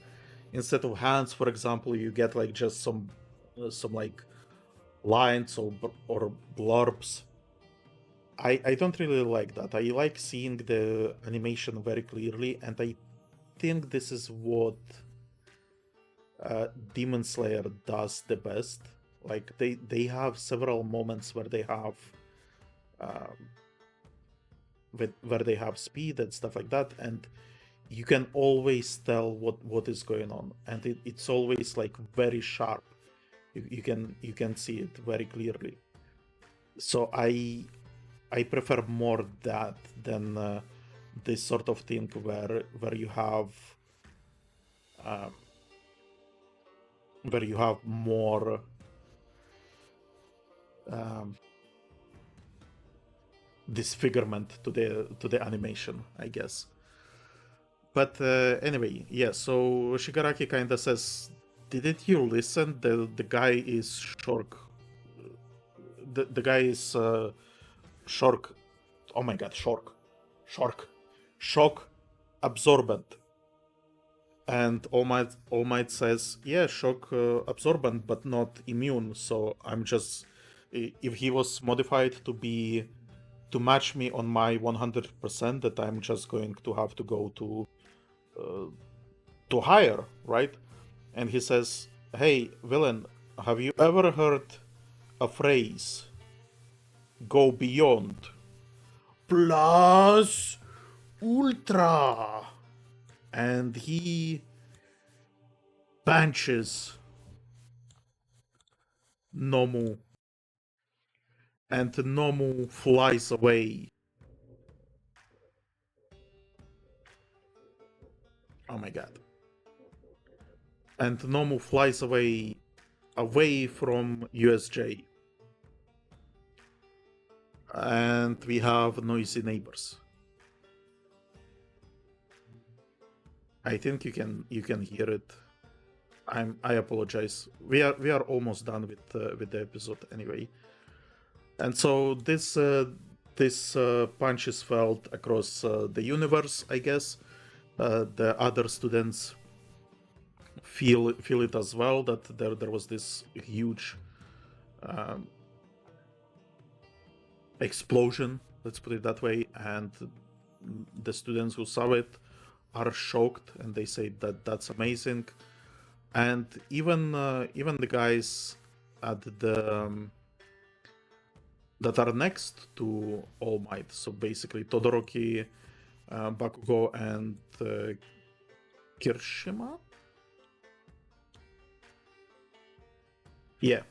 [SPEAKER 1] hands, for example, you get like just some like lines or blurbs. I don't really like that. I like seeing the animation very clearly, and I think this is what Demon Slayer does the best. Like they have several moments where they have um, where they have speed and stuff like that, and you can always tell what is going on, and it's always like very sharp. You can see it very clearly. So I prefer more that than this sort of thing where you have um, more um, disfigurement to the animation, I guess. But anyway, yeah. So Shigaraki kind of says, "Didn't you listen? The guy is Shork. The guy is Shork. Oh my god, shock absorbent." And All Might says, "Yeah, shock absorbent, but not immune. So I'm just, if he was modified to match me on my 100%, that I'm just going to have to go to higher, right?" And he says, "Hey, villain, have you ever heard a phrase, go beyond plus ultra?" And he punches Nomu, and Nomu flies away. Oh my god. And Nomu flies away from U.S.J. And we have noisy neighbors. I think you can hear it. I apologize. We are almost done with the episode anyway. And so this punch is felt across the universe, I guess. The other students feel it as well, that there was this huge um, explosion, let's put it that way, and the students who saw it are shocked, and they say that that's amazing. And even the guys at the that are next to All Might, so basically Todoroki, Bakugo, and Kirishima. Yeah,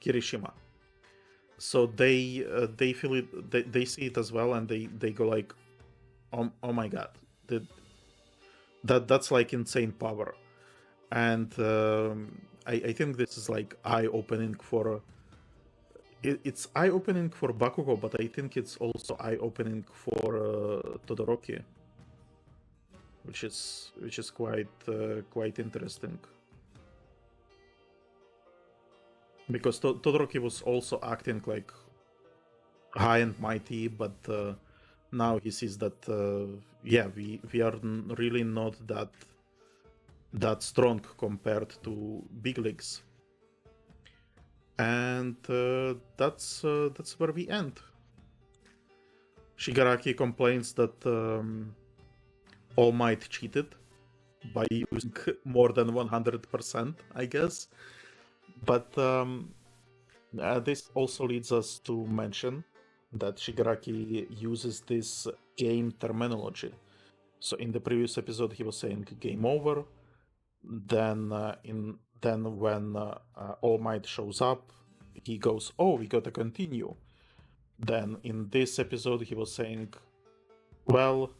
[SPEAKER 1] Kirishima. So they feel it, they see it as well, and they go like, oh my god, that's like insane power. And I think this is like eye-opening for it's eye-opening for Bakugo, but I think it's also eye-opening for Todoroki, which is quite interesting. Because Todoroki was also acting like high and mighty, but now he sees that yeah, we are really not that strong compared to big leagues. And that's where we end. Shigaraki complains that All Might cheated by using more than 100%, I guess. But this also leads us to mention that Shigaraki uses this game terminology. So in the previous episode, he was saying game over. Then when All Might shows up, he goes, "Oh, we gotta continue." Then in this episode, he was saying, "Well,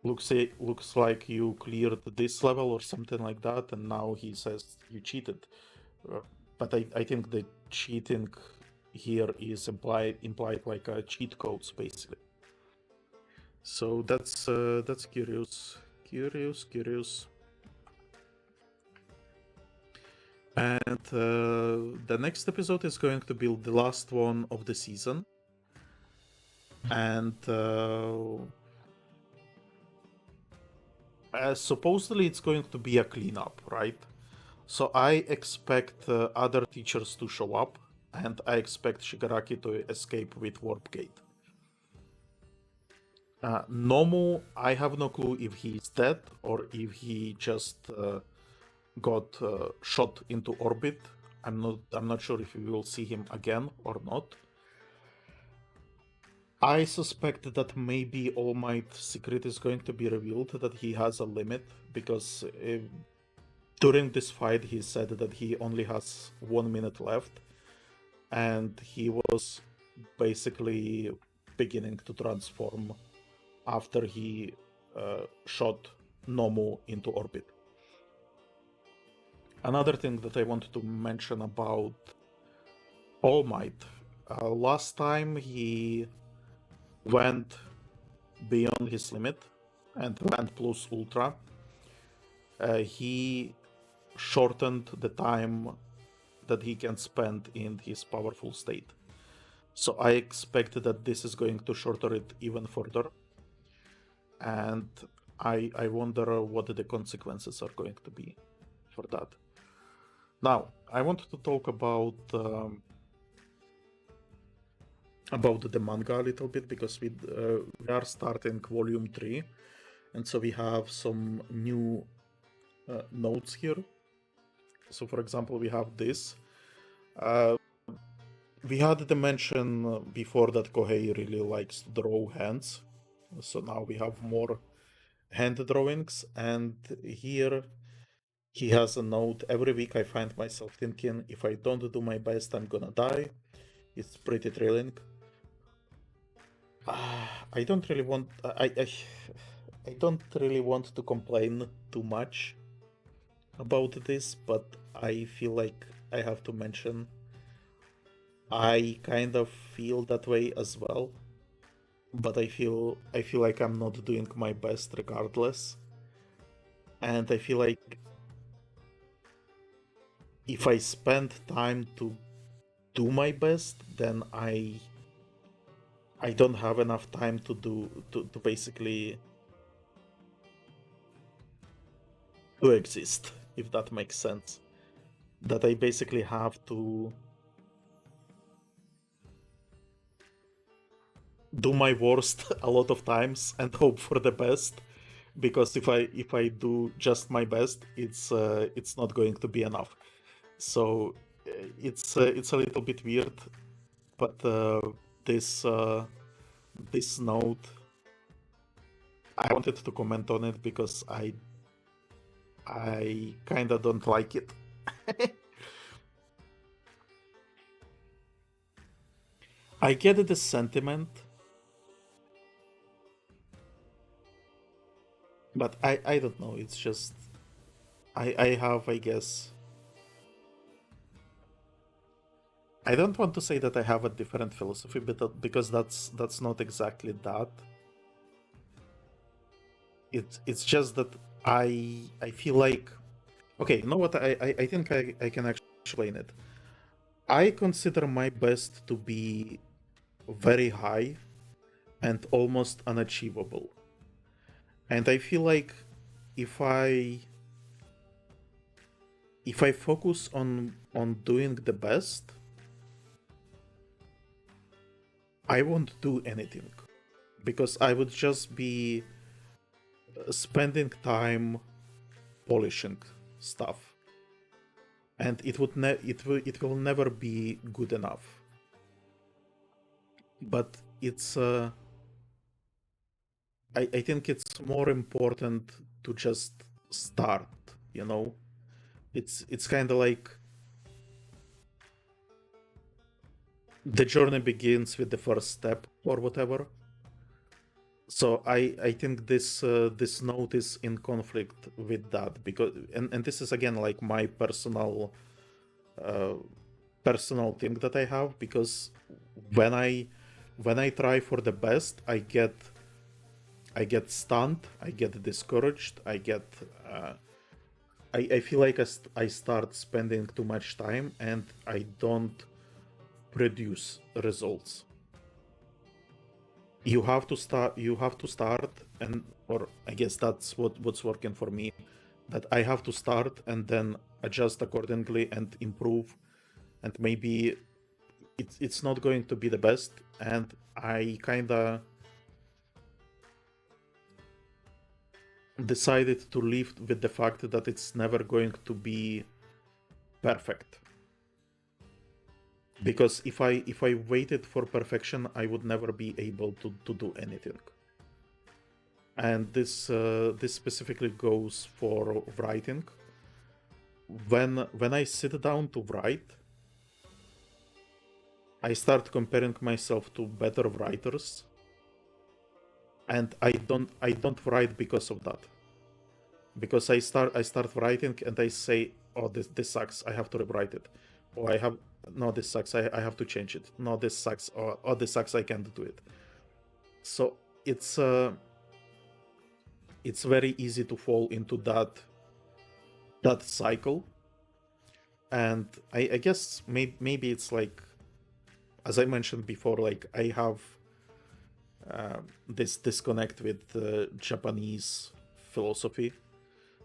[SPEAKER 1] looks like you cleared this level or something like that," and now he says you cheated. But I think the cheating here is implied like a cheat codes basically. So that's curious. And the next episode is going to be the last one of the season. And supposedly it's going to be a cleanup, right? So I expect other teachers to show up, and I expect Shigaraki to escape with Warp Gate. Nomu, I have no clue if he's dead or if he just got shot into orbit. I'm not sure if we will see him again or not. I suspect that maybe All Might's secret is going to be revealed, that he has a limit, because during this fight he said that he only has 1 minute left, and he was basically beginning to transform after he shot Nomu into orbit. Another thing that I wanted to mention about All Might, last time he went beyond his limit and went plus ultra. He shortened the time that he can spend in his powerful state. So I expect that this is going to shorten it even further. And I wonder what the consequences are going to be for that. Now, I want to talk about the manga a little bit, because we are starting volume 3, and so we have some new notes here. So for example, we have this. We had the mention before that Kohei really likes to draw hands, so now we have more hand drawings, and here he has a note: "Every week I find myself thinking, if I don't do my best, I'm gonna die." It's pretty thrilling. I don't really want I don't really want to complain too much about this, but I feel like I have to mention I kind of feel that way as well. But I feel like I'm not doing my best regardless. And I feel like if I spend time to do my best, then I don't have enough time to basically to exist, if that makes sense. That I basically have to do my worst a lot of times and hope for the best, because if I do just my best, it's not going to be enough. So it's a little bit weird, but this this note, I wanted to comment on it because I kind of don't like it. I get the sentiment, but I don't know. It's just I have, I guess, I don't want to say that I have a different philosophy, but because that's not exactly that. It's just that I feel like, okay, you know what? I think I can actually explain it. I consider my best to be very high and almost unachievable. And I feel like if I focus on doing the best, I won't do anything, because I would just be spending time polishing stuff, and it will never be good enough. But it's I think it's more important to just start, you know. It's kind of like the journey begins with the first step or whatever. So I think this note is in conflict with that, because and this is again like my uh, personal thing that I have, because when I try for the best, I get stunned, I get discouraged, I feel like I start spending too much time and I don't produce results. You have to start, and or I guess that's what's working for me, that I have to start and then adjust accordingly and improve, and maybe it's not going to be the best, and I kind of decided to live with the fact that it's never going to be perfect, because if I waited for perfection, I would never be able to do anything. And this specifically goes for writing. When I sit down to write, I start comparing myself to better writers, and I don't write because of that. Because I start writing and I say, oh, this sucks, I have to rewrite it. Or I have, no, this sucks, I have to change it. No, this sucks, or oh, this sucks, I can't do it. So it's very easy to fall into that cycle. And I guess maybe it's like, as I mentioned before, like I have this disconnect with Japanese philosophy.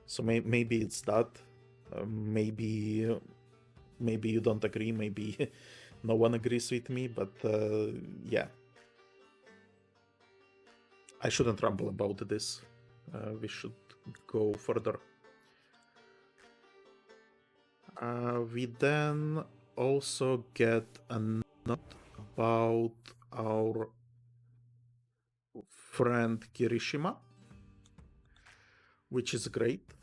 [SPEAKER 1] So maybe it's that. Maybe you don't agree. Maybe no one agrees with me. But yeah, I shouldn't ramble about this. We should go further. We then also get a note about our friend Kirishima, which is great.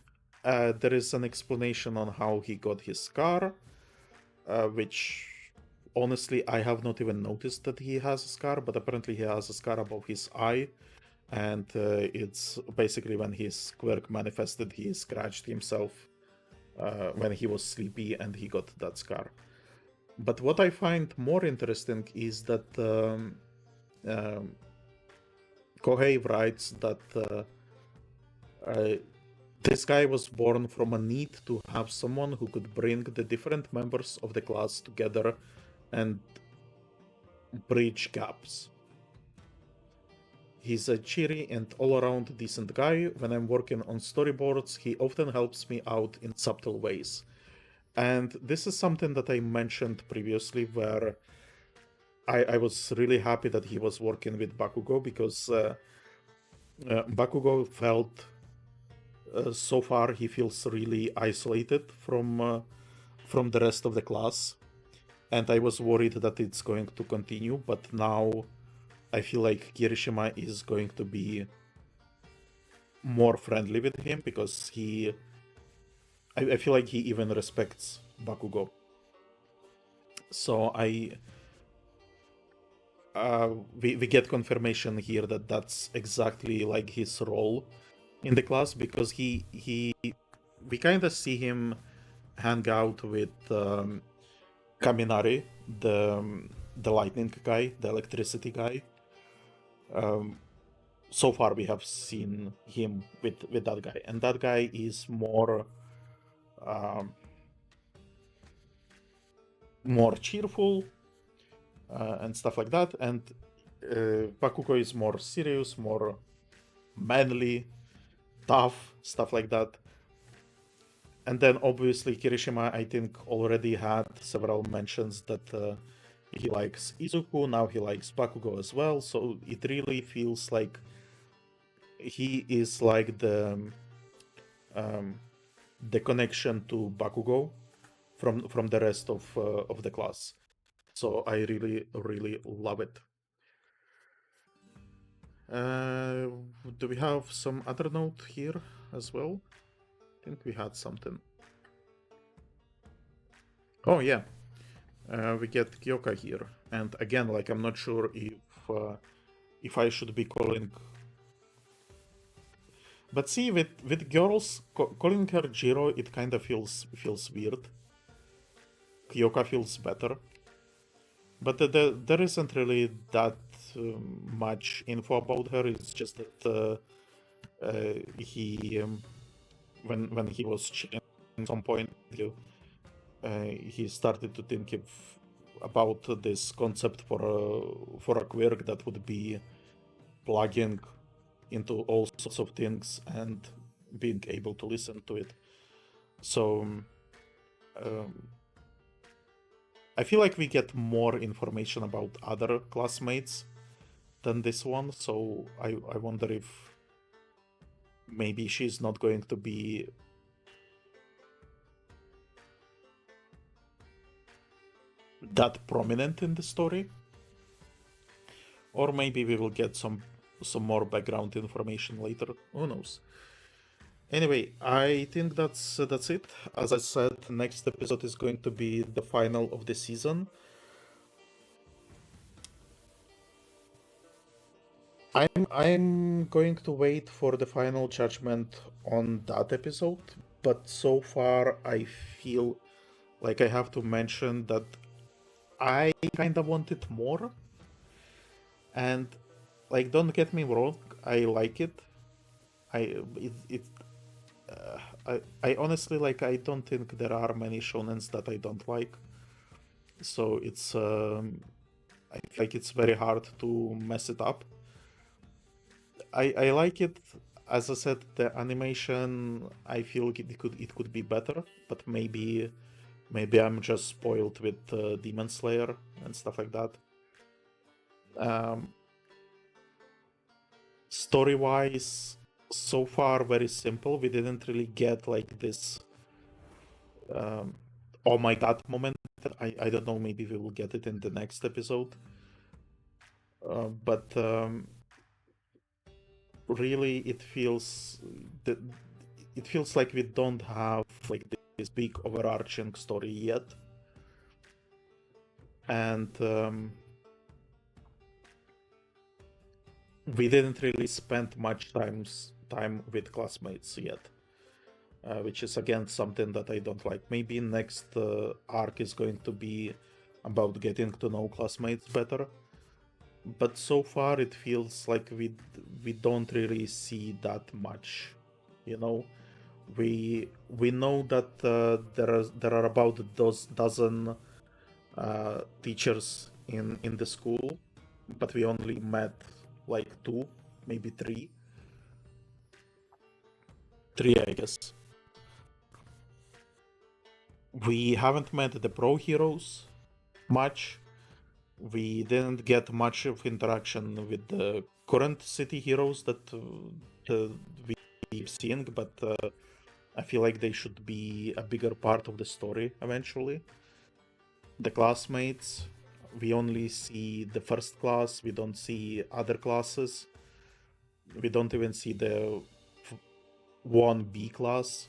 [SPEAKER 1] There is an explanation on how he got his scar, which honestly I have not even noticed that he has a scar, but apparently he has a scar above his eye, and it's basically when his quirk manifested, he scratched himself when he was sleepy and he got that scar. But what I find more interesting is that Kohei writes that this guy was born from a need to have someone who could bring the different members of the class together and bridge gaps. He's a cheery and all-around decent guy. When I'm working on storyboards, he often helps me out in subtle ways. And this is something that I mentioned previously, where I was really happy that he was working with Bakugo, because Bakugo felt so far he feels really isolated from the rest of the class, and I was worried that it's going to continue. But now I feel like Kirishima is going to be more friendly with him, because I feel like he even respects Bakugo. So we get confirmation here that that's exactly like his role in the class, because we kind of see him hang out with Kaminari, the lightning guy, the electricity guy. So far we have seen him with that guy, and that guy is more cheerful and stuff like that, and Bakugo is more serious, more manly, tough, stuff like that. And then obviously Kirishima, I think, already had several mentions that he likes Izuku, now he likes Bakugo as well, so it really feels like he is like the connection to Bakugo from the rest of the class. So I really love it. Do we have some other note here as well? I think we had something. Oh yeah, we get Kyoka here, and again, like, I'm not sure if I should be calling. But see, with girls, calling her Jiro, it kind of feels weird. Kyoka feels better, but there isn't really that much info about her. It's just that he when he was chilling at some point, he started to think about this concept for a quirk that would be plugging into all sorts of things and being able to listen to it. So I feel like we get more information about other classmates than this one, so I wonder if maybe she's not going to be that prominent in the story, or maybe we will get some more background information later. Who knows? Anyway, I think that's it. As I said, next episode is going to be the final of the season. I'm going to wait for the final judgment on that episode, but so far I feel like I have to mention that I kind of want it more. And, like, don't get me wrong, I like it. I honestly, like, I don't think there are many shonens that I don't like. So it's I feel like it's very hard to mess it up. I like it. As I said, the animation, I feel it could be better, but maybe I'm just spoiled with Demon Slayer and stuff like that. Story-wise, so far very simple. We didn't really get like this oh my god moment. I don't know, maybe we will get it in the next episode. But really it feels like we don't have like this big overarching story yet. And we didn't really spend much time with classmates yet. Which is again something that I don't like. Maybe next arc is going to be about getting to know classmates better, but so far it feels like we don't really see that much. You know, we know that there are about dozen teachers in the school, but we only met like two, maybe three, I guess. We haven't met the pro heroes much. We didn't get much of interaction with the current city heroes that we keep seeing, but I feel like they should be a bigger part of the story eventually. The classmates, we only see the first class, we don't see other classes. We don't even see the 1B class,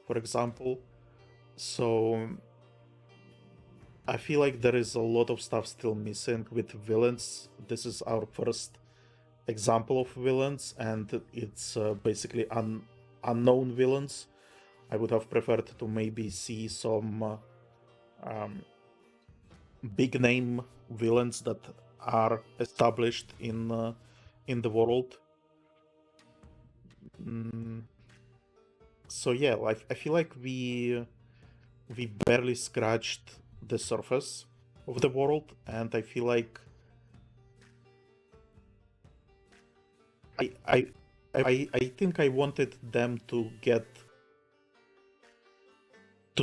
[SPEAKER 1] for example. So I feel like there is a lot of stuff still missing with villains. This is our first example of villains, and it's basically unknown villains. I would have preferred to maybe see some big name villains that are established in the world. So yeah, I feel like we barely scratched the surface of the world, and I feel like I think I wanted them to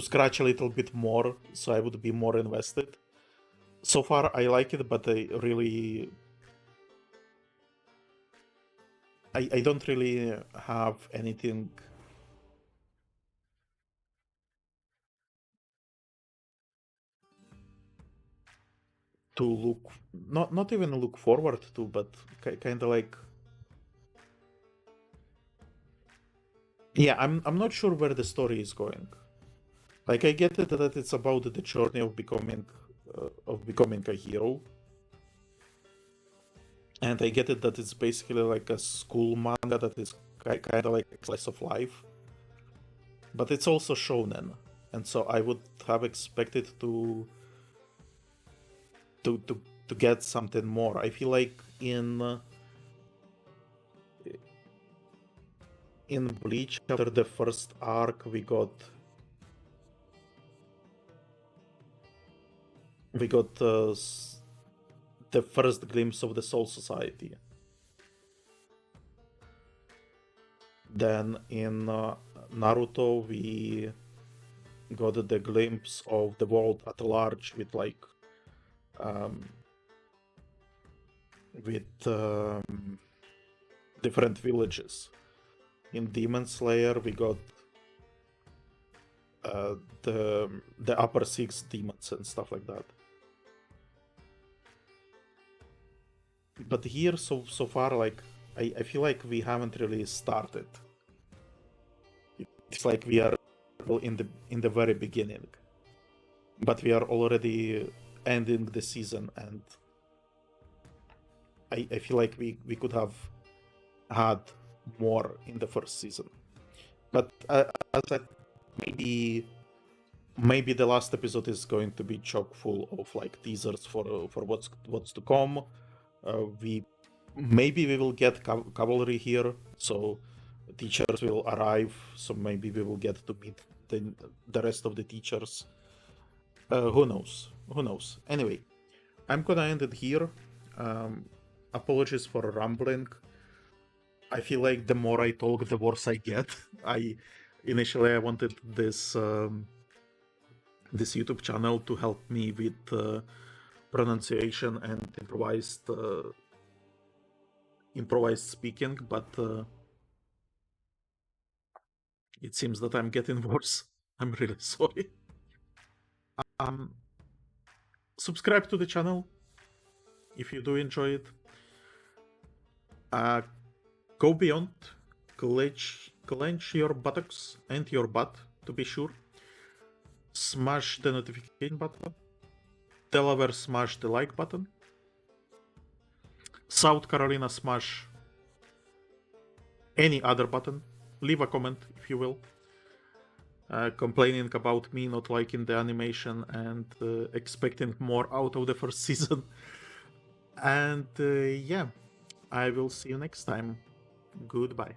[SPEAKER 1] scratch a little bit more, so I would be more invested. So far, I like it, but I don't really have anything to look, not even look forward to, but kind of like, yeah, I'm not sure where the story is going. Like, I get it that it's about the journey of becoming a hero, and I get it that it's basically like a school manga that is kind of like a slice of life, but it's also shonen, and so I would have expected to get something more. I feel like in Bleach, after the first arc, we got the first glimpse of the Soul Society. Then in Naruto, we got the glimpse of the world at large with like different villages. In Demon Slayer, we got the upper six demons and stuff like that. But here, so far, like I feel like we haven't really started. It's like we are in the very beginning, but we are already ending the season, and I feel like we could have had more in the first season. But as I said, maybe the last episode is going to be chock full of like teasers for what's to come. We will get cavalry here, so teachers will arrive. So maybe we will get to meet the rest of the teachers. Who knows? Who knows? Anyway, I'm gonna end it here. Apologies for rambling. I feel like the more I talk, the worse I get. Initially I wanted this YouTube channel to help me with pronunciation and improvised speaking, but it seems that I'm getting worse. I'm really sorry. Subscribe to the channel if you do enjoy it. Go beyond, clench your buttocks and your butt, to be sure. Smash the notification button. Delaware, smash the like button. South Carolina, smash any other button. Leave a comment if you will. Complaining about me not liking the animation and expecting more out of the first season. And yeah, I will see you next time. Goodbye.